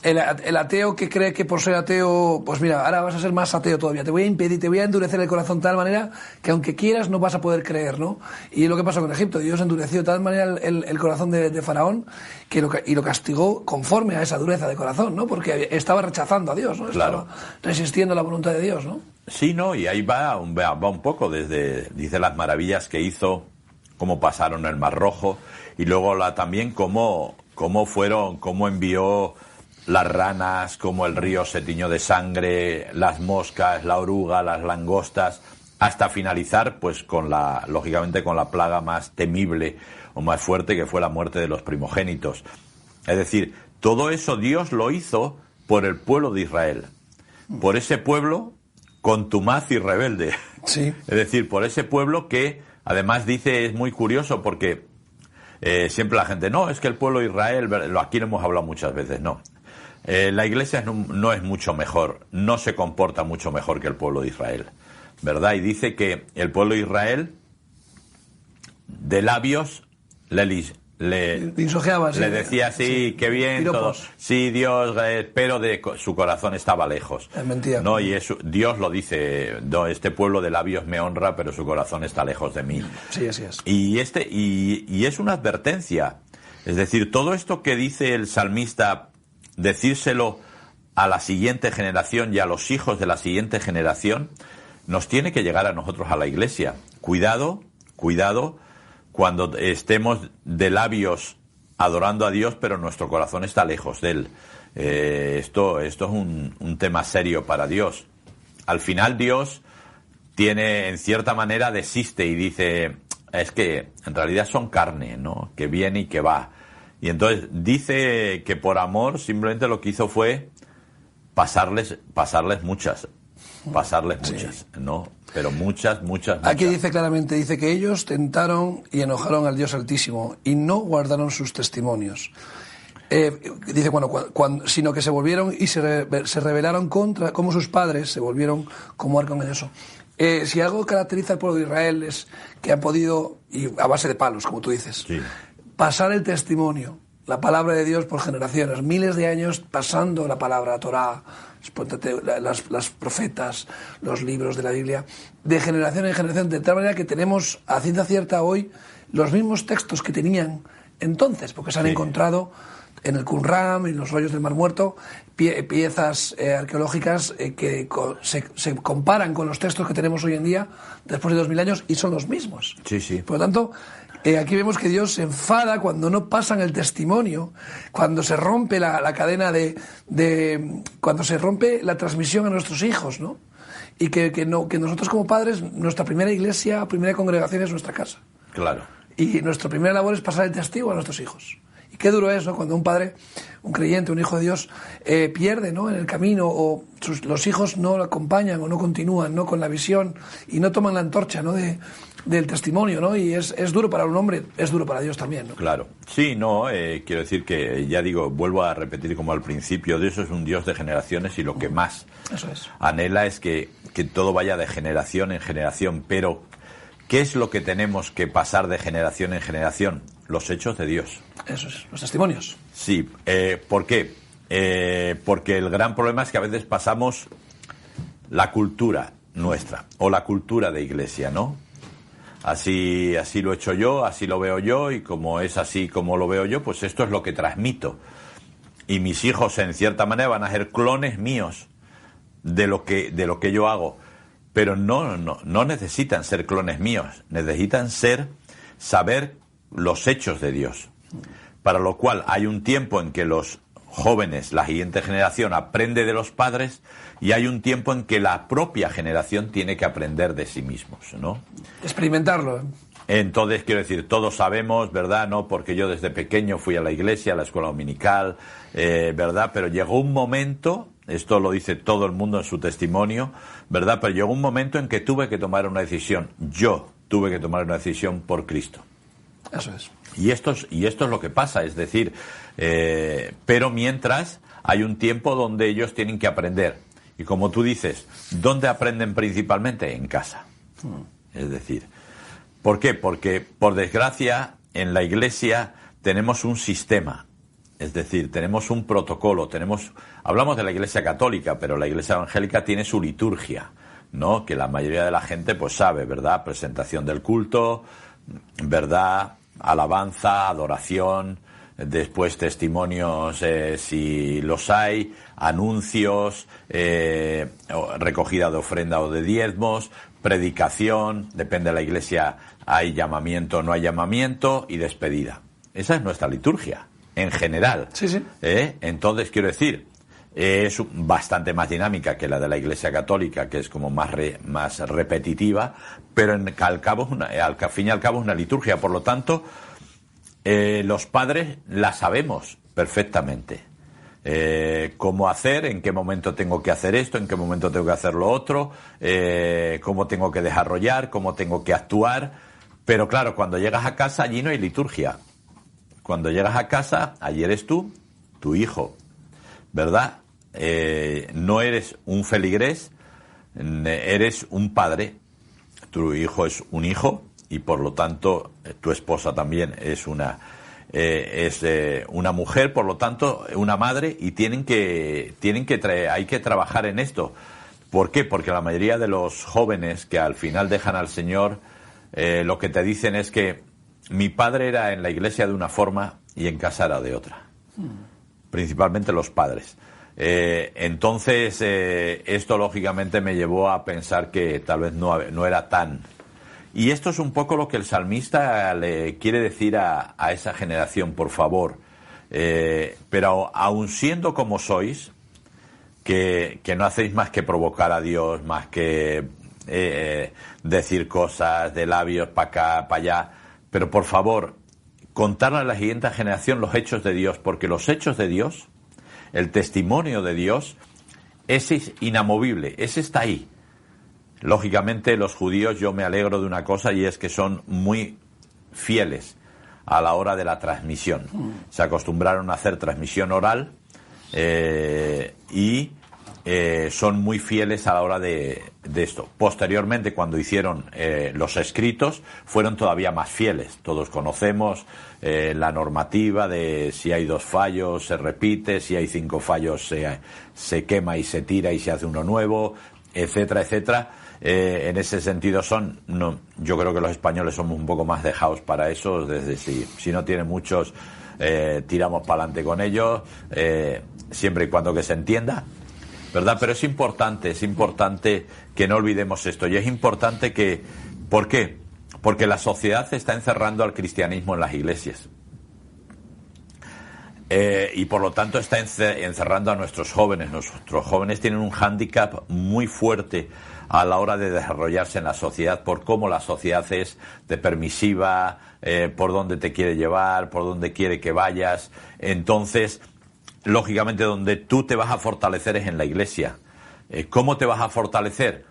el ateo que cree que por ser ateo, pues mira, ahora vas a ser más ateo todavía. Te voy a impedir, te voy a endurecer el corazón de tal manera que aunque quieras no vas a poder creer, ¿no? Y es lo que pasó con Egipto. Dios endureció de tal manera el corazón de Faraón que lo castigó conforme a esa dureza de corazón, ¿no? Porque estaba rechazando a Dios, ¿no? Estaba resistiendo la voluntad de Dios, ¿no? Sí, ¿no? Y ahí va un poco dice las maravillas que hizo, cómo pasaron el Mar Rojo, y luego también cómo envió las ranas, cómo el río se tiñó de sangre, las moscas, la oruga, las langostas, hasta finalizar pues lógicamente con la plaga más temible o más fuerte, que fue la muerte de los primogénitos. Es decir, todo eso Dios lo hizo por el pueblo de Israel, por ese pueblo contumaz y rebelde. Sí. Es decir, por ese pueblo que, además, dice, es muy curioso porque siempre la gente, no, es que el pueblo de Israel, aquí lo hemos hablado muchas veces, no. La Iglesia no es mucho mejor, no se comporta mucho mejor que el pueblo de Israel, ¿verdad? Y dice que el pueblo de Israel, de labios, le decía sí, qué bien, piropos. todo, sí, Dios, pero su corazón estaba lejos. Es mentira. No, y Dios lo dice, no, este pueblo de labios me honra, pero su corazón está lejos de mí. Sí, así es. Y es una advertencia. Es decir, todo esto que dice el salmista, decírselo a la siguiente generación y a los hijos de la siguiente generación, nos tiene que llegar a nosotros, a la Iglesia. Cuidado cuando estemos de labios adorando a Dios, pero nuestro corazón está lejos de Él. Esto es un tema serio para Dios. Al final Dios en cierta manera, desiste y dice, es que en realidad son carne, ¿no? Que viene y que va. Y entonces dice que por amor simplemente lo que hizo fue pasarles muchas, ¿no? Pero muchas. Aquí dice claramente, dice que ellos tentaron y enojaron al Dios Altísimo y no guardaron sus testimonios. Dice, sino que se volvieron y se rebelaron como sus padres, se volvieron como arco engañoso. Si algo caracteriza al pueblo de Israel es que han podido, y a base de palos, como tú dices, sí, pasar el testimonio, la palabra de Dios por generaciones, miles de años pasando la palabra, la Torá, las profetas, los libros de la Biblia, de generación en generación, de tal manera que tenemos a ciencia cierta hoy los mismos textos que tenían entonces, porque se han encontrado en el Qumran, en los rollos del Mar Muerto, piezas arqueológicas que se comparan con los textos que tenemos hoy en día, después de 2000 años, y son los mismos. Sí, sí. Por lo tanto, aquí vemos que Dios se enfada cuando no pasan el testimonio, cuando se rompe la cadena cuando se rompe la transmisión a nuestros hijos, ¿no? Y que nosotros como padres, nuestra primera iglesia, primera congregación es nuestra casa. Claro. Y nuestra primera labor es pasar el testigo a nuestros hijos. Y qué duro es, ¿no? Cuando un padre, un creyente, un hijo de Dios, pierde, ¿no?, en el camino, o los hijos no lo acompañan o no continúan, ¿no?, con la visión y no toman la antorcha, ¿no?, del testimonio, ¿no? Y es duro para un hombre, es duro para Dios también, ¿no? Claro. Sí, no, quiero decir que, ya digo, vuelvo a repetir como al principio, Dios es un Dios de generaciones y lo que más anhela es que todo vaya de generación en generación. Pero, ¿qué es lo que tenemos que pasar de generación en generación? Los hechos de Dios. Eso es, los testimonios. Sí, ¿por qué? Porque el gran problema es que a veces pasamos la cultura nuestra, o la cultura de iglesia, ¿no? Así lo he hecho yo, así lo veo yo, y como es así como lo veo yo, pues esto es lo que transmito. Y mis hijos, en cierta manera, van a ser clones míos de lo que yo hago. Pero no necesitan ser clones míos, necesitan saber los hechos de Dios. para lo cual hay un tiempo en que los jóvenes, la siguiente generación, aprende de los padres, y hay un tiempo en que la propia generación tiene que aprender de sí mismos, ¿no? Experimentarlo, ¿eh? Entonces, quiero decir, todos sabemos, ¿verdad? No, porque yo desde pequeño fui a la iglesia, a la escuela dominical, ¿verdad? Pero llegó un momento, esto lo dice todo el mundo en su testimonio, ¿verdad? Pero llegó un momento en que tuve que tomar una decisión. Yo tuve que tomar una decisión por Cristo. Eso es. Y esto es lo que pasa, es decir, pero mientras hay un tiempo donde ellos tienen que aprender. Y como tú dices, ¿dónde aprenden principalmente? En casa. Es decir, ¿por qué? Porque, por desgracia, en la Iglesia tenemos un sistema. Es decir, tenemos un protocolo. Hablamos de la Iglesia católica, pero la Iglesia evangélica tiene su liturgia, ¿no? Que la mayoría de la gente pues sabe, ¿verdad? Presentación del culto, ¿verdad? Alabanza, adoración, después testimonios si los hay, anuncios, recogida de ofrenda o de diezmos, predicación, depende de la iglesia, hay llamamiento o no hay llamamiento, y despedida. Esa es nuestra liturgia, en general. Sí, sí. Entonces, quiero decir, es bastante más dinámica que la de la Iglesia Católica, que es como más repetitiva, pero al fin y al cabo es una liturgia. Por lo tanto, los padres la sabemos perfectamente. Cómo hacer, en qué momento tengo que hacer esto, en qué momento tengo que hacer lo otro, cómo tengo que desarrollar, cómo tengo que actuar. Pero claro, cuando llegas a casa, allí no hay liturgia. Cuando llegas a casa, allí eres tú, tu hijo, ¿verdad? No eres un feligrés, eres un padre. Tu hijo es un hijo, y por lo tanto tu esposa también es una mujer, por lo tanto una madre, y hay que trabajar en esto. ¿Por qué? Porque la mayoría de los jóvenes que al final dejan al Señor, lo que te dicen es que mi padre era en la iglesia de una forma y en casa era de otra. Principalmente los padres. Entonces, esto lógicamente me llevó a pensar que tal vez no era tan. Y esto es un poco lo que el salmista le quiere decir a esa generación: por favor, pero aun siendo como sois, que no hacéis más que provocar a Dios, más que decir cosas de labios para acá, para allá, pero por favor, contarle a la siguiente generación los hechos de Dios, porque los hechos de Dios, el testimonio de Dios, ese es inamovible, ese está ahí. Lógicamente, los judíos, yo me alegro de una cosa, y es que son muy fieles a la hora de la transmisión. Se acostumbraron a hacer transmisión oral, y son muy fieles a la hora de esto. Posteriormente, cuando hicieron los escritos, fueron todavía más fieles. Todos conocemos la normativa de si hay 2 fallos se repite, si hay 5 fallos se quema y se tira y se hace uno nuevo, etcétera, etcétera. En ese sentido yo creo que los españoles somos un poco más dejados para eso. Desde si no tiene muchos, tiramos para adelante con ellos, siempre y cuando que se entienda, ¿verdad? Pero es importante que no olvidemos esto, y es importante que... ¿Por qué? Porque la sociedad está encerrando al cristianismo en las iglesias, y por lo tanto está encerrando a nuestros jóvenes. Nuestros jóvenes tienen un hándicap muy fuerte a la hora de desarrollarse en la sociedad, por cómo la sociedad es de permisiva, por dónde te quiere llevar, por dónde quiere que vayas. Entonces, lógicamente, donde tú te vas a fortalecer es en la iglesia. ¿Cómo te vas a fortalecer?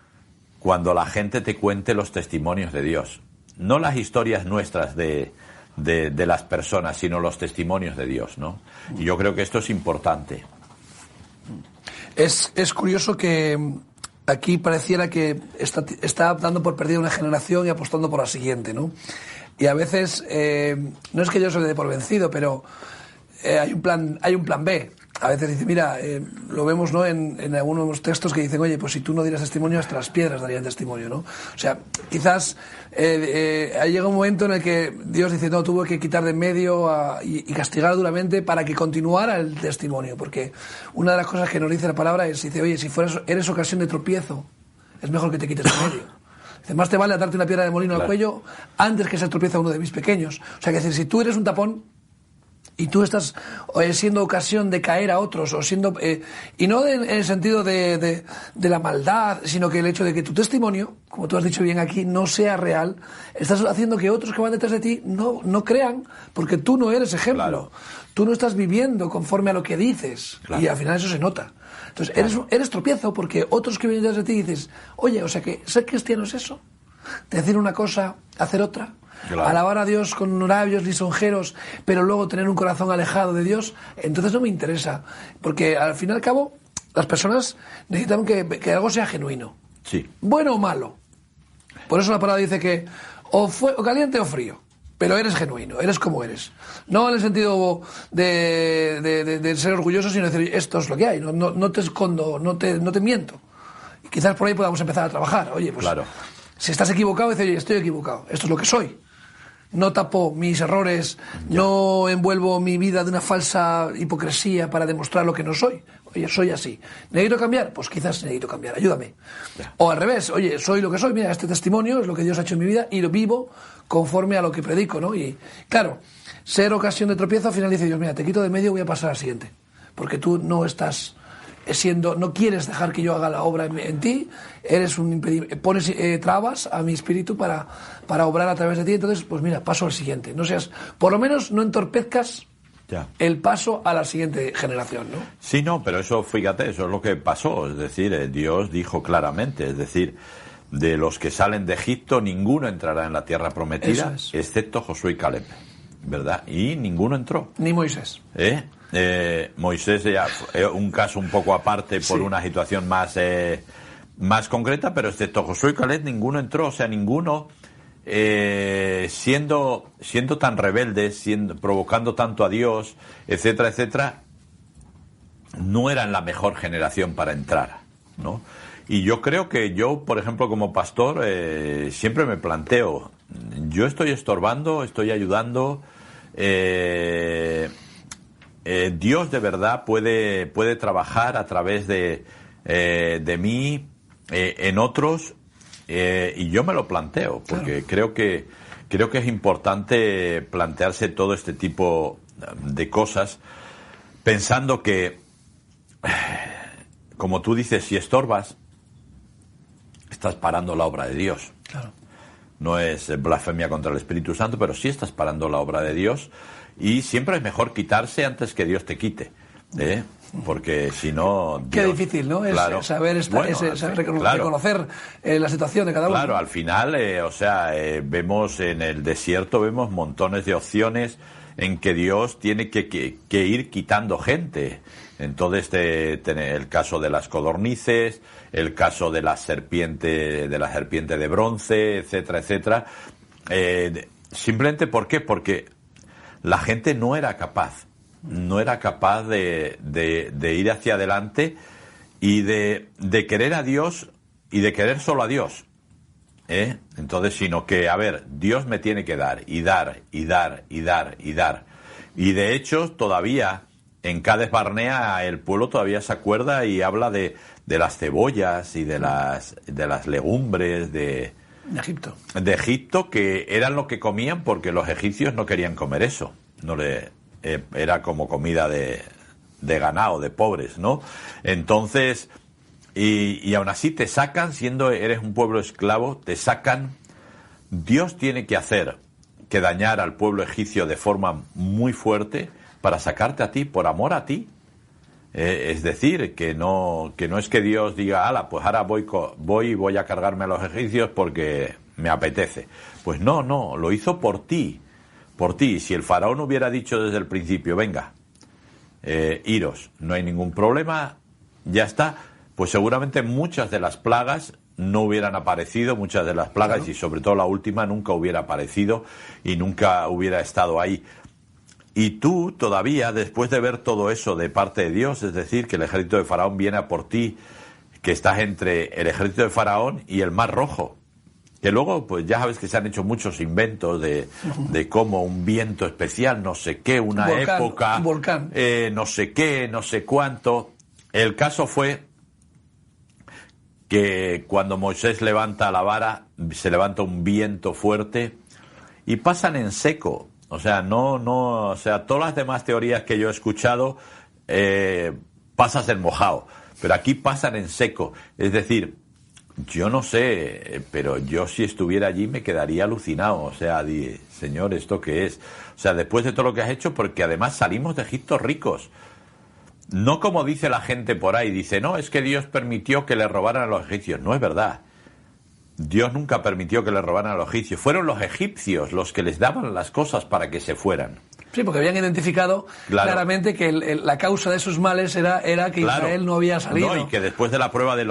Cuando la gente te cuente los testimonios de Dios. No las historias nuestras de las personas, sino los testimonios de Dios, ¿no? Y yo creo que esto es importante. Es curioso que aquí pareciera que está dando por perdida una generación y apostando por la siguiente, ¿no? Y a veces, no es que yo se le dé por vencido, pero hay un plan B. A veces dice, mira, lo vemos, ¿no?, en algunos textos que dicen, oye, pues si tú no dieras testimonio, hasta las piedras darían testimonio, ¿no? O sea, quizás llega un momento en el que Dios dice, no, tuvo que quitar de en medio y castigar duramente para que continuara el testimonio, porque una de las cosas que nos dice la palabra es, dice, oye, si eres ocasión de tropiezo, es mejor que te quites de en medio. Dice, más te vale atarte una piedra de molino al cuello antes que se tropieza uno de mis pequeños. O sea, que decir, si tú eres un tapón, y tú estás siendo ocasión de caer a otros, o siendo y no en el sentido de la maldad, sino que el hecho de que tu testimonio, como tú has dicho bien aquí, no sea real, estás haciendo que otros que van detrás de ti no crean, porque tú no eres ejemplo. Claro. Tú no estás viviendo conforme a lo que dices, y al final eso se nota. Entonces, eres tropiezo, porque otros que vienen detrás de ti dices, oye, o sea que ser cristiano es eso, decir una cosa, hacer otra. Claro. Alabar a Dios con labios lisonjeros, pero luego tener un corazón alejado de Dios, entonces no me interesa, porque al fin y al cabo las personas necesitan que algo sea genuino, sí, bueno o malo. Por eso la palabra dice que o caliente o frío, pero eres genuino, eres como eres, no en el sentido de ser orgulloso, sino decir, esto es lo que hay, no te escondo, no te miento. Y quizás por ahí podamos empezar a trabajar. Oye, pues claro, si estás equivocado, dice, oye, estoy equivocado, esto es lo que soy. No tapo mis errores, no envuelvo mi vida de una falsa hipocresía para demostrar lo que no soy. Oye, soy así. ¿Necesito cambiar? Pues quizás necesito cambiar, ayúdame. O al revés, oye, soy lo que soy, mira, este testimonio es lo que Dios ha hecho en mi vida y lo vivo conforme a lo que predico, ¿no? Y claro, ser ocasión de tropiezo, al final dice Dios, mira, te quito de medio, voy a pasar al siguiente. Porque tú no estás no quieres dejar que yo haga la obra en ti, eres un pones trabas a mi espíritu para obrar a través de ti, entonces pues mira, paso al siguiente, no seas, por lo menos no entorpezcas el paso a la siguiente generación, ¿no? Sí, no, pero eso, fíjate, eso es lo que pasó, es decir, Dios dijo claramente, es decir, de los que salen de Egipto, ninguno entrará en la tierra prometida, excepto Josué y Caleb, ¿verdad? Y ninguno entró. Ni Moisés. Moisés ya un caso un poco aparte por una situación más concreta, pero excepto Josué y Caleb ninguno entró, o sea, ninguno siendo tan rebeldes, provocando tanto a Dios, etcétera, etcétera, no eran la mejor generación para entrar, ¿no? Y yo creo que yo, por ejemplo, como pastor, siempre me planteo, yo estoy estorbando, estoy ayudando, Dios de verdad puede trabajar a través de mí en otros, y yo me lo planteo porque creo que es importante plantearse todo este tipo de cosas pensando que, como tú dices, si estorbas estás parando la obra de Dios. Claro. No es blasfemia contra el Espíritu Santo, pero sí estás parando la obra de Dios. Y siempre es mejor quitarse antes que Dios te quite, porque si no... Dios, qué difícil, ¿no? Es saber reconocer la situación de cada uno. Claro, al final, vemos en el desierto, vemos montones de opciones en que Dios tiene que ir quitando gente. Entonces, el caso de las codornices, el caso de la serpiente de bronce, etcétera, etcétera. Simplemente, ¿por qué? Porque la gente no era capaz de ir hacia adelante y de querer a Dios y de querer solo a Dios. Entonces, sino que, Dios me tiene que dar, y dar, y dar, y dar, y dar. Y de hecho, todavía, en Cades Barnea, el pueblo todavía se acuerda y habla de las cebollas y de las legumbres de Egipto, que eran lo que comían porque los egipcios no querían comer eso. Era como comida de ganado, de pobres, ¿no? Entonces, y aún así te sacan, eres un pueblo esclavo, te sacan. Dios tiene que dañar al pueblo egipcio de forma muy fuerte para sacarte a ti, por amor a ti. Es decir, que no es que Dios diga, pues ahora voy a cargarme a los egipcios porque me apetece. Pues no, lo hizo por ti. Si el faraón hubiera dicho desde el principio, venga, iros, no hay ningún problema, ya está, pues seguramente muchas de las plagas no hubieran aparecido, claro. Y sobre todo la última nunca hubiera aparecido y nunca hubiera estado ahí. Y tú todavía, después de ver todo eso de parte de Dios, es decir, que el ejército de Faraón viene a por ti, que estás entre el ejército de Faraón y el Mar Rojo, que luego, pues ya sabes que se han hecho muchos inventos de cómo un viento especial, no sé qué, una época, un volcán. No sé qué, no sé cuánto. El caso fue que cuando Moisés levanta la vara, se levanta un viento fuerte y pasan en seco. O sea, o sea, todas las demás teorías que yo he escuchado pasas en mojado, pero aquí pasan en seco. Es decir, yo no sé, pero yo si estuviera allí me quedaría alucinado. O sea, Señor, ¿esto qué es? O sea, después de todo lo que has hecho, porque además salimos de Egipto ricos. No como dice la gente por ahí, dice, no, es que Dios permitió que le robaran a los egipcios. No es verdad. Dios nunca permitió que le robaran a los egipcios. Fueron los egipcios los que les daban las cosas para que se fueran. Sí, porque habían identificado claramente que la causa de sus males era que Israel no había salido. No, y que después de la plaga de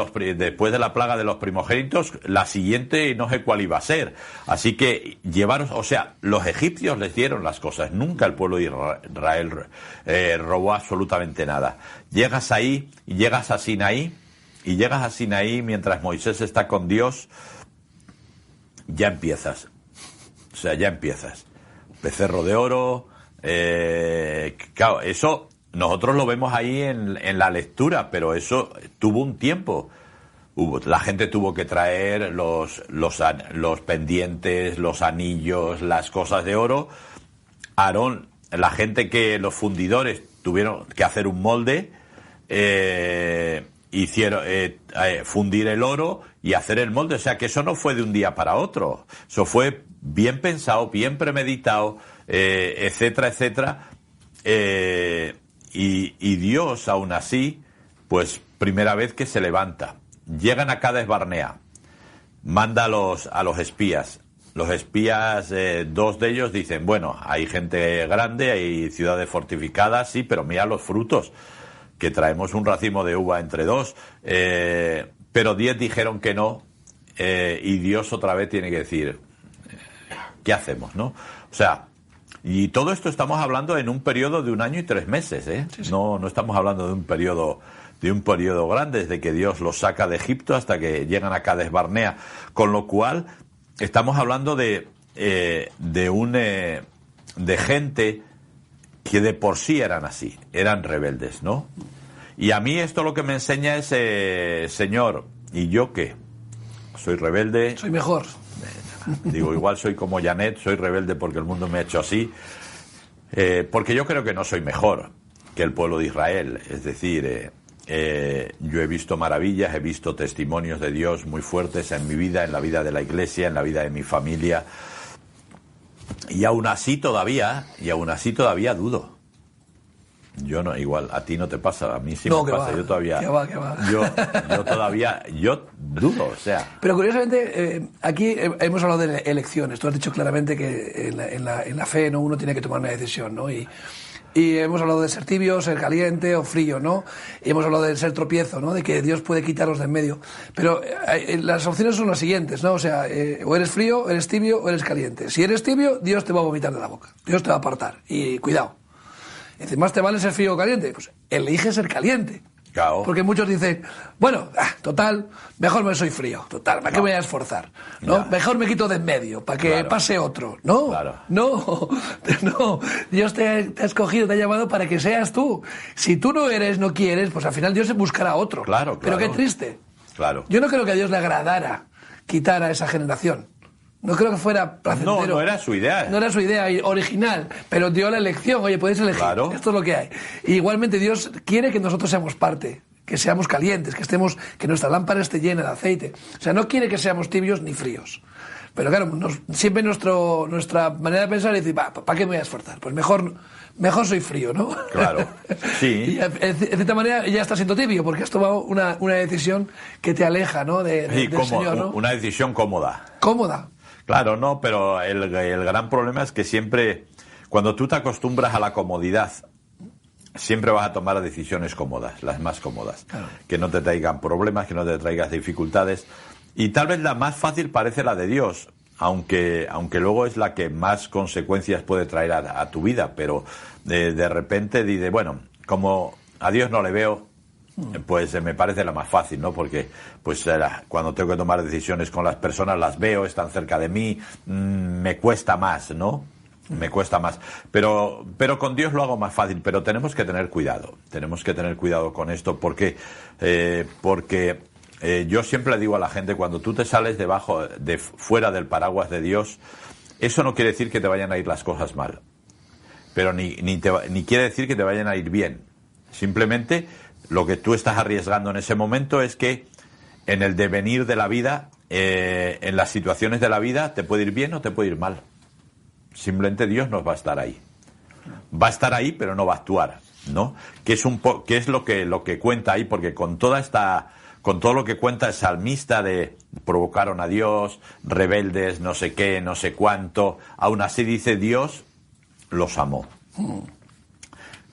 los primogénitos, la siguiente no sé cuál iba a ser. Así que los egipcios les dieron las cosas. Nunca el pueblo de Israel robó absolutamente nada. Llegas ahí y llegas a Sinaí, mientras Moisés está con Dios, ya empiezas. O sea, ya empiezas. Becerro de oro. Claro, eso nosotros lo vemos ahí en la lectura, pero eso tuvo un tiempo. La gente tuvo que traer los pendientes, los anillos, las cosas de oro. Aarón, los fundidores tuvieron que hacer un molde, hicieron fundir el oro y hacer el molde. O sea que eso no fue de un día para otro. Eso fue bien pensado, bien premeditado, etcétera, etcétera. Y Dios, aún así, pues primera vez que se levanta. Llegan a Cades Barnea. Manda a los espías. Los espías, dos de ellos dicen, bueno, hay gente grande, hay ciudades fortificadas, sí, pero mira los frutos, que traemos un racimo de uva entre dos. Pero 10 dijeron que no, y Dios otra vez tiene que decir, ¿qué hacemos, no? O sea, y todo esto estamos hablando en un periodo de 1 año y 3 meses, ¿eh? Sí, sí. No estamos hablando de un periodo grande, desde que Dios los saca de Egipto hasta que llegan a Cades Barnea, con lo cual estamos hablando de gente que de por sí eran así, eran rebeldes, ¿no? Y a mí esto lo que me enseña es, Señor, ¿y yo qué? ¿Soy rebelde? Soy mejor. Digo, igual soy como Janet, soy rebelde porque el mundo me ha hecho así, porque yo creo que no soy mejor que el pueblo de Israel. Es decir, yo he visto maravillas, he visto testimonios de Dios muy fuertes en mi vida, en la vida de la iglesia, en la vida de mi familia, y aún así todavía dudo. Yo no, igual, a ti no te pasa, a mí sí no, me pasa, yo todavía... ¿Qué va? Yo dudo, o sea... Pero curiosamente, aquí hemos hablado de elecciones, tú has dicho claramente que en la fe, ¿no?, uno tiene que tomar una decisión, ¿no? Y hemos hablado de ser tibio, ser caliente o frío, ¿no? Y hemos hablado de ser tropiezo, ¿no? De que Dios puede quitarlos de en medio. Pero las opciones son las siguientes, ¿no? O sea, o eres frío, eres tibio o eres caliente. Si eres tibio, Dios te va a vomitar de la boca. Dios te va a apartar. Y cuidado. Dice, ¿más te vale ser frío o caliente? Pues elige ser caliente. Claro. Porque muchos dicen, bueno, total, mejor me soy frío. Total, ¿para qué me voy a esforzar? ¿No? Mejor me quito de en medio, para que pase otro. No, no. Dios te ha escogido, te ha llamado para que seas tú. Si tú no quieres, pues al final Dios se buscará otro. Claro. Pero qué triste. Claro. Yo no creo que a Dios le agradara quitar a esa generación. No creo que fuera placentero. No era su idea. No era su idea original, pero dio la elección. Oye, podéis elegir. Claro. Esto es lo que hay. Y igualmente Dios quiere que nosotros seamos parte, que seamos calientes, que nuestra lámpara esté llena de aceite. O sea, no quiere que seamos tibios ni fríos. Pero claro, siempre nuestra manera de pensar es decir, ¿para qué me voy a esforzar? Pues mejor soy frío, ¿no? Claro, sí. Y de cierta manera ya estás siendo tibio, porque has tomado una decisión que te aleja, ¿no? del Señor, ¿no? Una decisión cómoda. Cómoda. Claro, no, pero el gran problema es que siempre, cuando tú te acostumbras a la comodidad, siempre vas a tomar decisiones cómodas, las más cómodas, claro, que no te traigan problemas, que no te traigas dificultades, y tal vez la más fácil parece la de Dios, aunque luego es la que más consecuencias puede traer a tu vida, pero de repente dice, bueno, como a Dios no le veo, pues me parece la más fácil, ¿no? Porque pues cuando tengo que tomar decisiones con las personas, las veo, están cerca de mí, me cuesta más, ¿no? Me cuesta más. Pero con Dios lo hago más fácil, pero tenemos que tener cuidado con esto, porque yo siempre le digo a la gente, cuando tú te sales fuera del paraguas de Dios, eso no quiere decir que te vayan a ir las cosas mal. pero ni quiere decir que te vayan a ir bien. Simplemente lo que tú estás arriesgando en ese momento es que en el devenir de la vida, en las situaciones de la vida, te puede ir bien o te puede ir mal. Simplemente Dios no va a estar ahí. Va a estar ahí, pero no va a actuar, ¿no? Que es lo que cuenta ahí, porque con todo lo que cuenta el salmista de provocaron a Dios, rebeldes, no sé qué, no sé cuánto, aún así dice Dios los amó.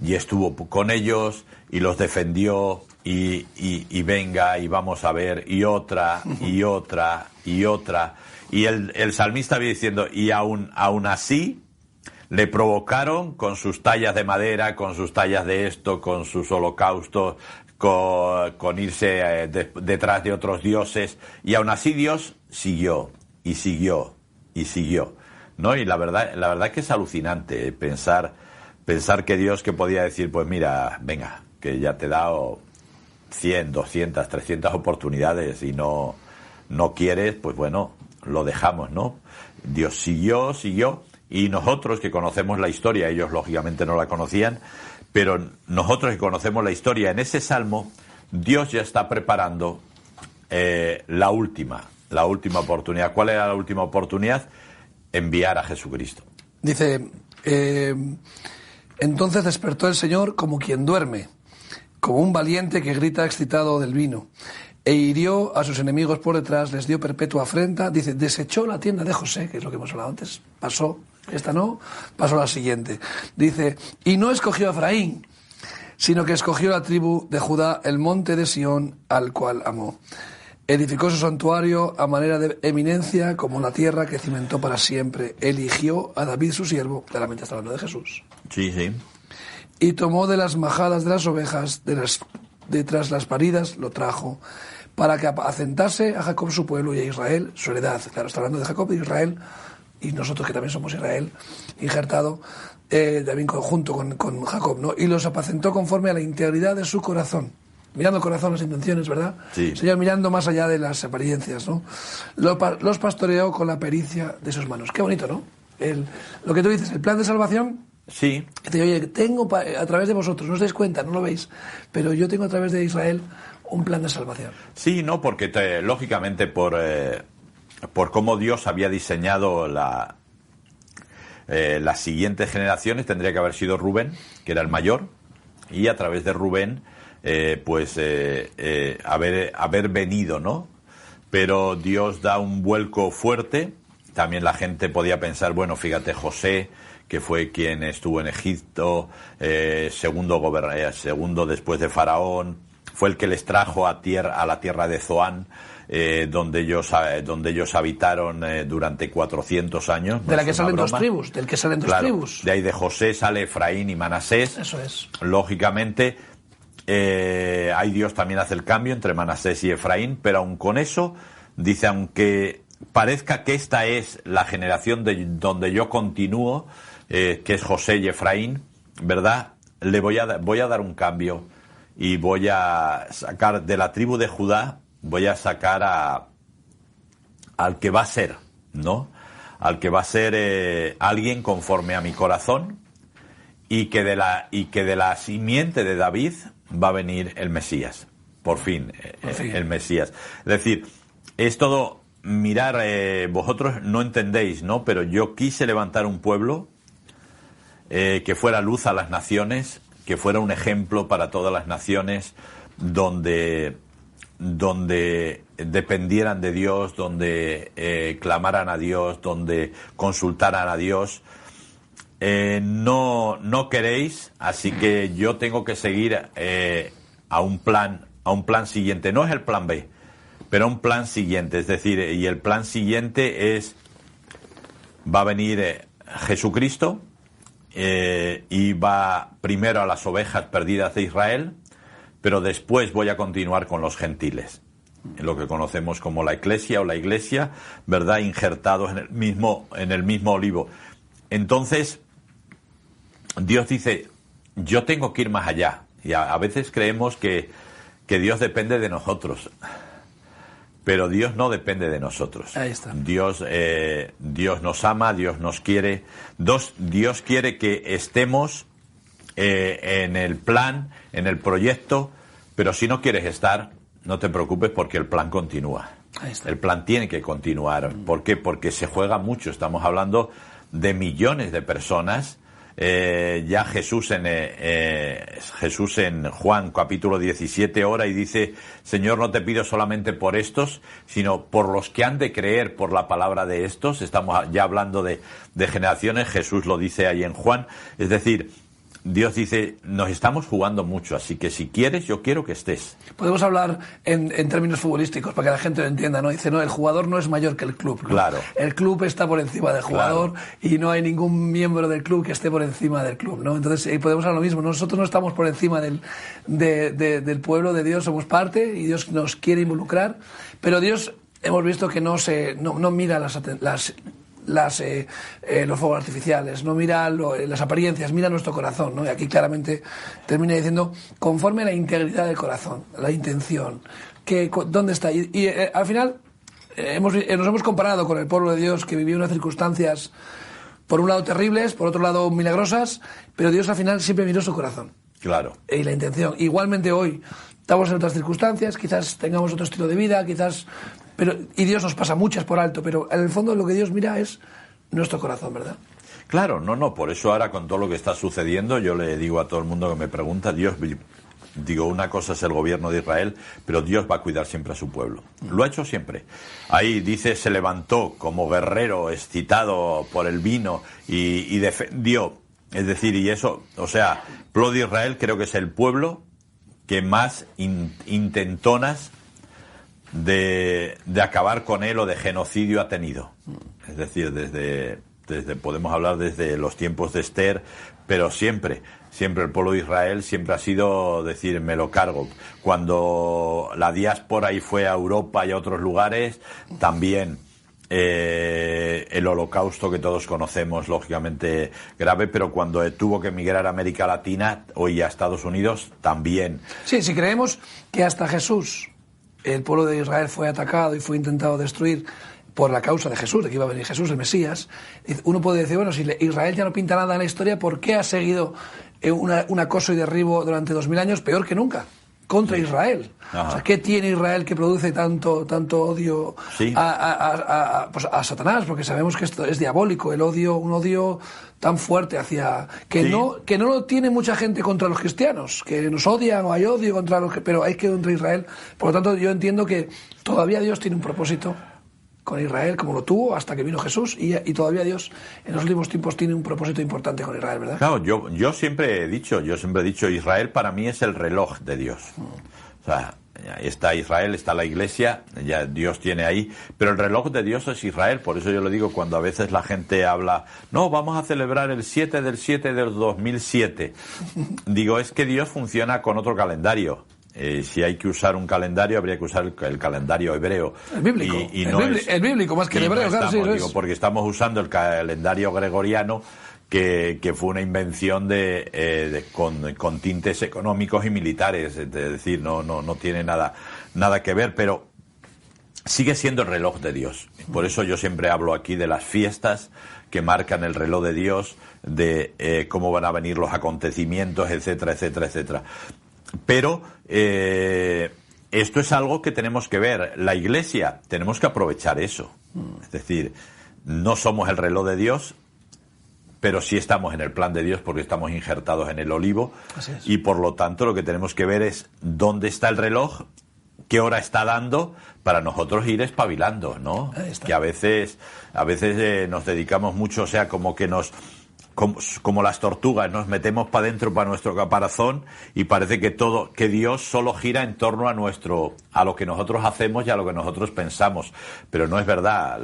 Y estuvo con ellos y los defendió y venga y vamos a ver y otra y otra y otra. Y el salmista viene diciendo, y aún así le provocaron con sus tallas de madera, con sus tallas de esto, con sus holocaustos, con irse detrás de otros dioses, y aún así Dios siguió y siguió y siguió, ¿no? Y la verdad es que es alucinante pensar que Dios, que podía decir, pues mira, venga, que ya te he dado 100, 200, 300 oportunidades y no quieres, pues bueno, lo dejamos, ¿no? Dios siguió, y nosotros que conocemos la historia, ellos lógicamente no la conocían, pero nosotros que conocemos la historia, en ese salmo, Dios ya está preparando la última oportunidad. ¿Cuál era la última oportunidad? Enviar a Jesucristo. Dice, entonces despertó el Señor como quien duerme, como un valiente que grita excitado del vino, e hirió a sus enemigos por detrás, les dio perpetua afrenta. Dice, desechó la tienda de José, que es lo que hemos hablado antes, pasó, esta no, pasó a la siguiente. Dice, y no escogió a Efraín, sino que escogió la tribu de Judá, el monte de Sión, al cual amó. Edificó su santuario a manera de eminencia, como la tierra que cimentó para siempre. Eligió a David su siervo, claramente está hablando de Jesús. Sí. Y tomó de las majadas de las ovejas, de tras las paridas, lo trajo, para que apacentase a Jacob su pueblo y a Israel su heredad. Claro, está hablando de Jacob y de Israel, y nosotros que también somos Israel, injertado también junto con Jacob, ¿no? Y los apacentó conforme a la integridad de su corazón. Mirando el corazón, las intenciones, ¿verdad? Sí. Señor, mirando más allá de las apariencias, ¿no? Los pastoreó con la pericia de sus manos. Qué bonito, ¿no? Lo que tú dices, el plan de salvación. Sí. Dice, oye, tengo a través de vosotros, no os dais cuenta, no lo veis, pero yo tengo a través de Israel un plan de salvación. Sí, no, porque lógicamente por cómo Dios había diseñado las siguientes generaciones, tendría que haber sido Rubén, que era el mayor, y a través de Rubén haber venido, ¿no? Pero Dios da un vuelco fuerte. También la gente podía pensar, bueno, fíjate, José, que fue quien estuvo en Egipto, segundo después de Faraón, fue el que les trajo a la tierra de Zoán, donde ellos habitaron durante 400 años. De la que salen dos tribus, del que salen dos tribus. De ahí de José sale Efraín y Manasés. Eso es. Lógicamente, ahí Dios también hace el cambio entre Manasés y Efraín, pero aun con eso, dice, aunque parezca que esta es la generación donde yo continúo, que es José y Efraín, ¿verdad? Le voy a dar un cambio y voy a sacar de la tribu de Judá, voy a sacar al que va a ser, ¿no? Al que va a ser alguien conforme a mi corazón, y que de la simiente de David va a venir el Mesías, por fin. El Mesías. Es decir, es todo mirar, vosotros no entendéis, ¿no? Pero yo quise levantar un pueblo que fuera luz a las naciones, que fuera un ejemplo para todas las naciones, donde dependieran de Dios, donde clamaran a Dios, donde consultaran a Dios. No queréis, así que yo tengo que seguir a un plan siguiente. No es el plan B, pero un plan siguiente. Es decir, y el plan siguiente va a venir Jesucristo, y va primero a las ovejas perdidas de Israel, pero después voy a continuar con los gentiles, en lo que conocemos como la Eclesia o la Iglesia, ¿verdad? Injertados en el mismo olivo. Entonces, Dios dice, yo tengo que ir más allá. Y a veces creemos que Dios depende de nosotros. pero Dios no depende de nosotros. Ahí está. Dios nos ama, Dios nos quiere. Dios quiere que estemos en el plan, en el proyecto, pero si no quieres estar, no te preocupes porque el plan continúa. Ahí está. El plan tiene que continuar. ¿Por qué? Porque se juega mucho. Estamos hablando de millones de personas. Ya Jesús en Juan capítulo 17 ora y dice: Señor, no te pido solamente por estos, sino por los que han de creer por la palabra de estos. Estamos ya hablando de generaciones. Jesús lo dice ahí en Juan. Es decir, Dios dice, nos estamos jugando mucho, así que si quieres, yo quiero que estés. Podemos hablar en términos futbolísticos para que la gente lo entienda, ¿no? Dice, no, el jugador no es mayor que el club, ¿no? Claro. El club está por encima del jugador, claro, y no hay ningún miembro del club que esté por encima del club, ¿no? Entonces, podemos hablar lo mismo. Nosotros no estamos por encima del pueblo de Dios, somos parte y Dios nos quiere involucrar, pero Dios hemos visto que no mira los fuegos artificiales, no mira las apariencias, mira nuestro corazón, ¿no? Y aquí claramente termina diciendo, conforme a la integridad del corazón, la intención, ¿dónde está? Y al final nos hemos comparado con el pueblo de Dios que vivió unas circunstancias, por un lado terribles, por otro lado milagrosas, pero Dios al final siempre miró su corazón. Claro. Y la intención. Igualmente hoy estamos en otras circunstancias, quizás tengamos otro estilo de vida, y Dios nos pasa muchas por alto, pero en el fondo lo que Dios mira es nuestro corazón, ¿verdad? Claro, no, por eso ahora con todo lo que está sucediendo, yo le digo a todo el mundo que me pregunta, una cosa es el gobierno de Israel, pero Dios va a cuidar siempre a su pueblo. Lo ha hecho siempre. Ahí dice, se levantó como guerrero excitado por el vino y defendió. Es decir, y eso, el pueblo de Israel creo que es el pueblo que más intentonas de acabar con él o de genocidio ha tenido. Es decir, podemos hablar desde los tiempos de Esther, pero siempre el pueblo de Israel siempre ha sido decir, me lo cargo. Cuando la diáspora y fue a Europa y a otros lugares, también el holocausto que todos conocemos, lógicamente grave, pero cuando tuvo que emigrar a América Latina y a Estados Unidos, también. Sí, si creemos que hasta Jesús el pueblo de Israel fue atacado y fue intentado destruir por la causa de Jesús, de que iba a venir Jesús, el Mesías, uno puede decir, bueno, si Israel ya no pinta nada en la historia, ¿por qué ha seguido un acoso y derribo durante 2000 años peor que nunca contra Israel? Ajá. O sea, ¿qué tiene Israel que produce tanto odio a Satanás? Porque sabemos que esto es diabólico, un odio tan fuerte hacia que no lo tiene mucha gente contra los cristianos, que nos odian o hay odio contra pero hay que contra Israel. Por lo tanto, yo entiendo que todavía Dios tiene un propósito con Israel, como lo tuvo hasta que vino Jesús, y todavía Dios en los últimos tiempos tiene un propósito importante con Israel, ¿verdad? Claro, yo siempre he dicho, Israel para mí es el reloj de Dios. O sea, está Israel, está la Iglesia, ya Dios tiene ahí, pero el reloj de Dios es Israel. Por eso yo le digo, cuando a veces la gente habla, no, vamos a celebrar el 7 del 7 del 2007, digo, es que Dios funciona con otro calendario. Si hay que usar un calendario, habría que usar el calendario hebreo. El bíblico. El bíblico, más que el hebreo, claro, sí. Porque estamos usando el calendario gregoriano, que fue una invención con tintes económicos y militares. Es decir, no tiene nada que ver, pero sigue siendo el reloj de Dios. Por eso yo siempre hablo aquí de las fiestas que marcan el reloj de Dios, de cómo van a venir los acontecimientos, etcétera, etcétera, etcétera. Pero esto es algo que tenemos que ver. La Iglesia, tenemos que aprovechar eso. Es decir, no somos el reloj de Dios, pero sí estamos en el plan de Dios porque estamos injertados en el olivo. Así es. Y por lo tanto lo que tenemos que ver es dónde está el reloj, qué hora está dando, para nosotros ir espabilando, ¿no? Que a veces nos dedicamos mucho, como que como las tortugas, nos metemos para dentro, para nuestro caparazón, y parece que Dios solo gira en torno a lo que nosotros hacemos y a lo que nosotros pensamos. Pero no es verdad.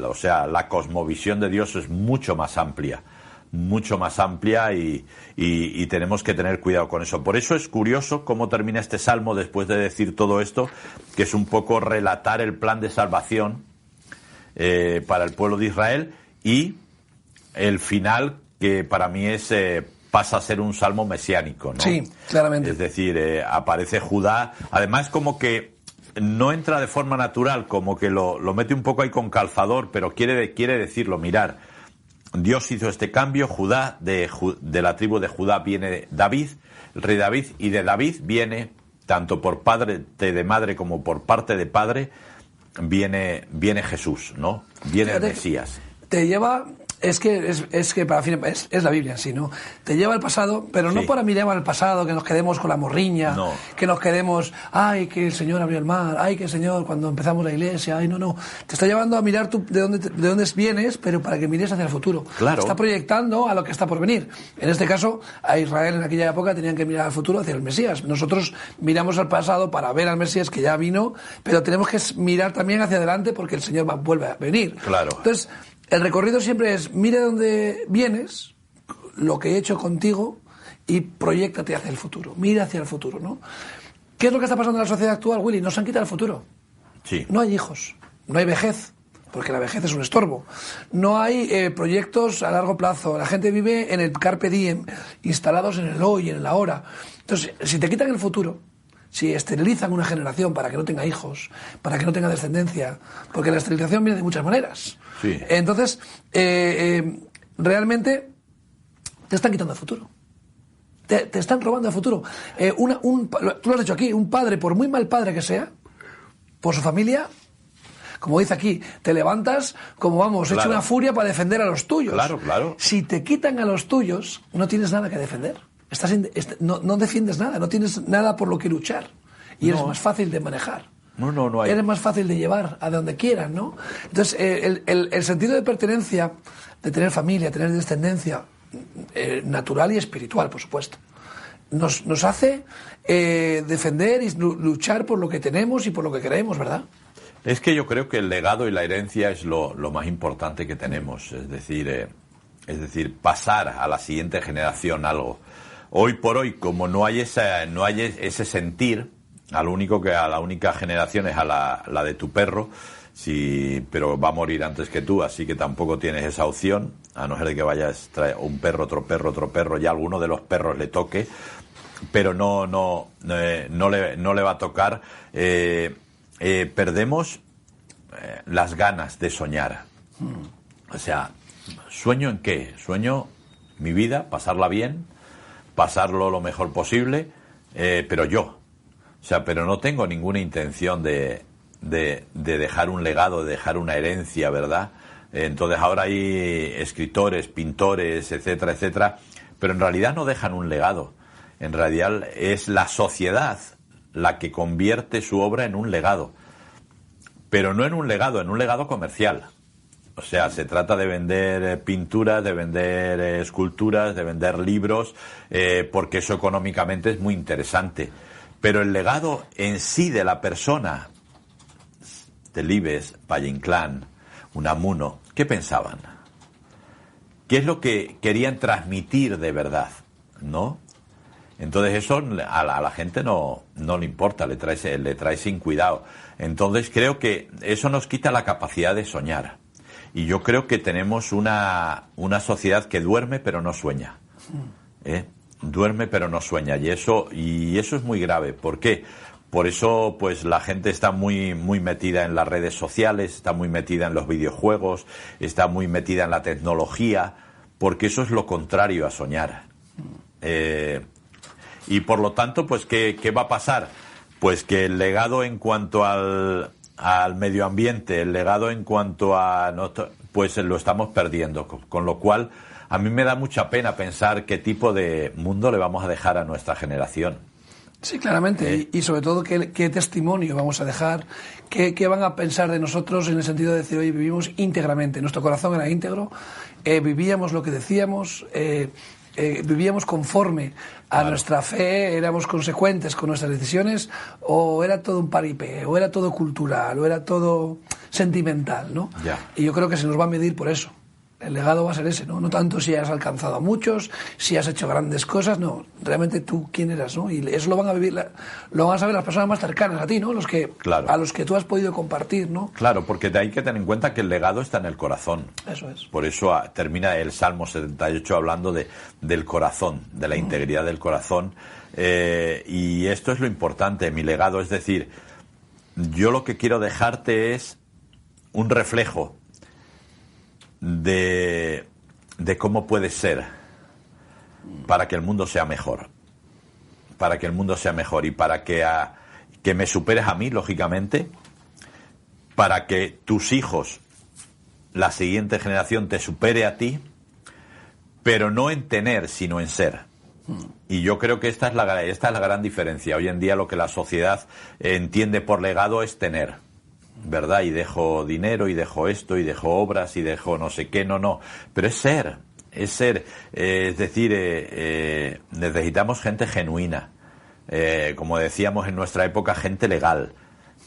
La cosmovisión de Dios es mucho más amplia y tenemos que tener cuidado con eso. Por eso es curioso cómo termina este salmo después de decir todo esto, que es un poco relatar el plan de salvación para el pueblo de Israel, y el final, que para mí pasa a ser un salmo mesiánico, ¿no? Sí, claramente. Es decir, aparece Judá, además como que no entra de forma natural, como que lo mete un poco ahí con calzador, pero quiere decirlo, mirar, Dios hizo este cambio, Judá, de la tribu de Judá viene David, el rey David, y de David viene, tanto por parte de madre como por parte de padre, viene Jesús, ¿no? Viene el Mesías. Te lleva... Es que para fin es la Biblia en sí, ¿no? Te lleva al pasado, pero no para mirar al pasado, que nos quedemos con la morriña, que nos quedemos, ay, que el Señor abrió el mar, ay, que el Señor cuando empezamos la iglesia, ay, no. Te está llevando a mirar tú de dónde vienes, pero para que mires hacia el futuro. Claro. Está proyectando a lo que está por venir. En este caso, a Israel en aquella época tenían que mirar al futuro hacia el Mesías. Nosotros miramos al pasado para ver al Mesías que ya vino, pero tenemos que mirar también hacia adelante porque el Señor vuelve a venir. Claro. Entonces, el recorrido siempre es, mira de dónde vienes, lo que he hecho contigo, y proyéctate hacia el futuro. Mira hacia el futuro, ¿no? ¿Qué es lo que está pasando en la sociedad actual, Willy? Nos han quitado el futuro. Sí. No hay hijos, no hay vejez, porque la vejez es un estorbo. No hay proyectos a largo plazo. La gente vive en el carpe diem, instalados en el hoy, en el ahora. Entonces, si te quitan el futuro, si esterilizan una generación para que no tenga hijos, para que no tenga descendencia, porque la esterilización viene de muchas maneras. Sí. Entonces, realmente te están quitando el futuro. Te están robando el futuro. Tú lo has dicho aquí, un padre, por muy mal padre que sea, por su familia, como dice aquí, te levantas como hecho una furia para defender a los tuyos. Claro, claro. Si te quitan a los tuyos, no tienes nada que defender. No defiendes nada, no tienes nada por lo que luchar. Y eres más fácil de manejar. No hay. Eres más fácil de llevar a donde quieras, ¿no? Entonces, el sentido de pertenencia, de tener familia, tener descendencia, natural y espiritual, por supuesto, nos hace defender y luchar por lo que tenemos y por lo que queremos, ¿verdad? Es que yo creo que el legado y la herencia es lo más importante que tenemos, es decir, pasar a la siguiente generación algo. Hoy por hoy, como no hay ese sentir, a la única generación es a la de tu perro, pero va a morir antes que tú, así que tampoco tienes esa opción, a no ser de que vayas un perro, otro perro, ya alguno de los perros le toque, pero no le va a tocar. Perdemos las ganas de soñar. O sea, ¿sueño en qué? Sueño mi vida, pasarla bien, pasarlo lo mejor posible, pero yo. O sea, pero no tengo ninguna intención de dejar un legado, de dejar una herencia, ¿verdad? Entonces ahora hay escritores, pintores, etcétera, etcétera, pero en realidad no dejan un legado. En realidad es la sociedad la que convierte su obra en un legado. Pero no en un legado comercial. O sea, se trata de vender pinturas, de vender esculturas, de vender libros, porque eso económicamente es muy interesante. Pero el legado en sí de la persona, Delibes, Valle Inclán, Unamuno, ¿qué pensaban? ¿Qué es lo que querían transmitir de verdad? ¿No? Entonces eso a la gente no le importa, le trae sin cuidado. Entonces creo que eso nos quita la capacidad de soñar. Y yo creo que tenemos una sociedad que duerme pero no sueña. Duerme pero no sueña. Y eso es muy grave. ¿Por qué? Por eso pues la gente está muy metida en las redes sociales, está muy metida en los videojuegos, está muy metida en la tecnología, porque eso es lo contrario a soñar. Y por lo tanto, pues ¿qué va a pasar? Pues que el legado en cuanto al medio ambiente, el legado en cuanto a... pues lo estamos perdiendo, con lo cual a mí me da mucha pena pensar qué tipo de mundo le vamos a dejar a nuestra generación. Sí, claramente, y sobre todo qué testimonio vamos a dejar, qué van a pensar de nosotros en el sentido de decir, oye, vivimos íntegramente, nuestro corazón era íntegro, vivíamos lo que decíamos, vivíamos conforme a nuestra fe, éramos consecuentes con nuestras decisiones, o era todo un paripé, o era todo cultural, o era todo sentimental, ¿no? Ya. Y yo creo que se nos va a medir por eso. El legado va a ser ese, ¿no? No tanto si has alcanzado a muchos, si has hecho grandes cosas, no. Realmente tú quién eras, ¿no? Y eso lo van a vivir, lo van a saber las personas más cercanas a ti, ¿no? Claro. A los que tú has podido compartir, ¿no? Claro, porque hay que tener en cuenta que el legado está en el corazón. Eso es. Por eso termina el Salmo 78 hablando del corazón, de la integridad del corazón. Y esto es lo importante, mi legado, es decir, yo lo que quiero dejarte es un reflejo de cómo puede ser para que el mundo sea mejor. Para que el mundo sea mejor y para que me superes a mí, lógicamente, para que tus hijos, la siguiente generación, te supere a ti, pero no en tener, sino en ser. Y yo creo que esta es la gran diferencia. Hoy en día lo que la sociedad entiende por legado es tener, ¿verdad? Y dejo dinero, y dejo esto, y dejo obras, y dejo no sé qué, no. Pero es ser. Es decir, necesitamos gente genuina. Como decíamos en nuestra época, gente legal.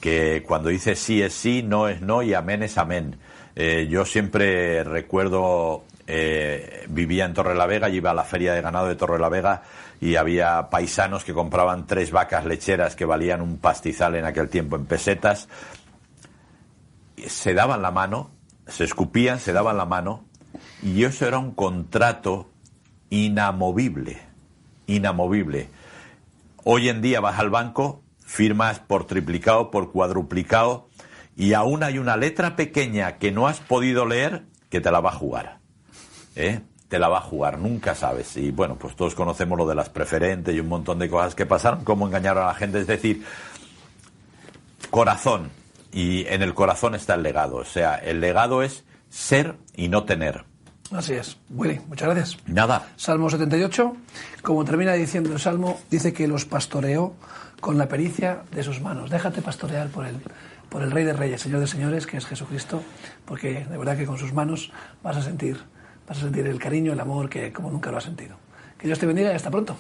Que cuando dice sí es sí, no es no y amén es amén. Yo siempre recuerdo, vivía en Torrelavega, y iba a la feria de ganado de Torrelavega y había paisanos que compraban 3 vacas lecheras que valían un pastizal en aquel tiempo en pesetas. Se daban la mano, se escupían, se daban la mano, y eso era un contrato inamovible. Hoy en día vas al banco, firmas por triplicado, por cuadruplicado, y aún hay una letra pequeña que no has podido leer que te la va a jugar. Te la va a jugar, nunca sabes. Y bueno, pues todos conocemos lo de las preferentes y un montón de cosas que pasaron, cómo engañaron a la gente. Es decir, corazón, y en el corazón está el legado. O sea, el legado es ser y no tener. Así es. Willy, muchas gracias. Nada. Salmo 78, como termina diciendo el Salmo, dice que los pastoreó con la pericia de sus manos. Déjate pastorear por el Rey de Reyes, Señor de Señores, que es Jesucristo, porque de verdad que con sus manos vas a sentir el cariño, el amor que como nunca lo has sentido. Que Dios te bendiga y hasta pronto.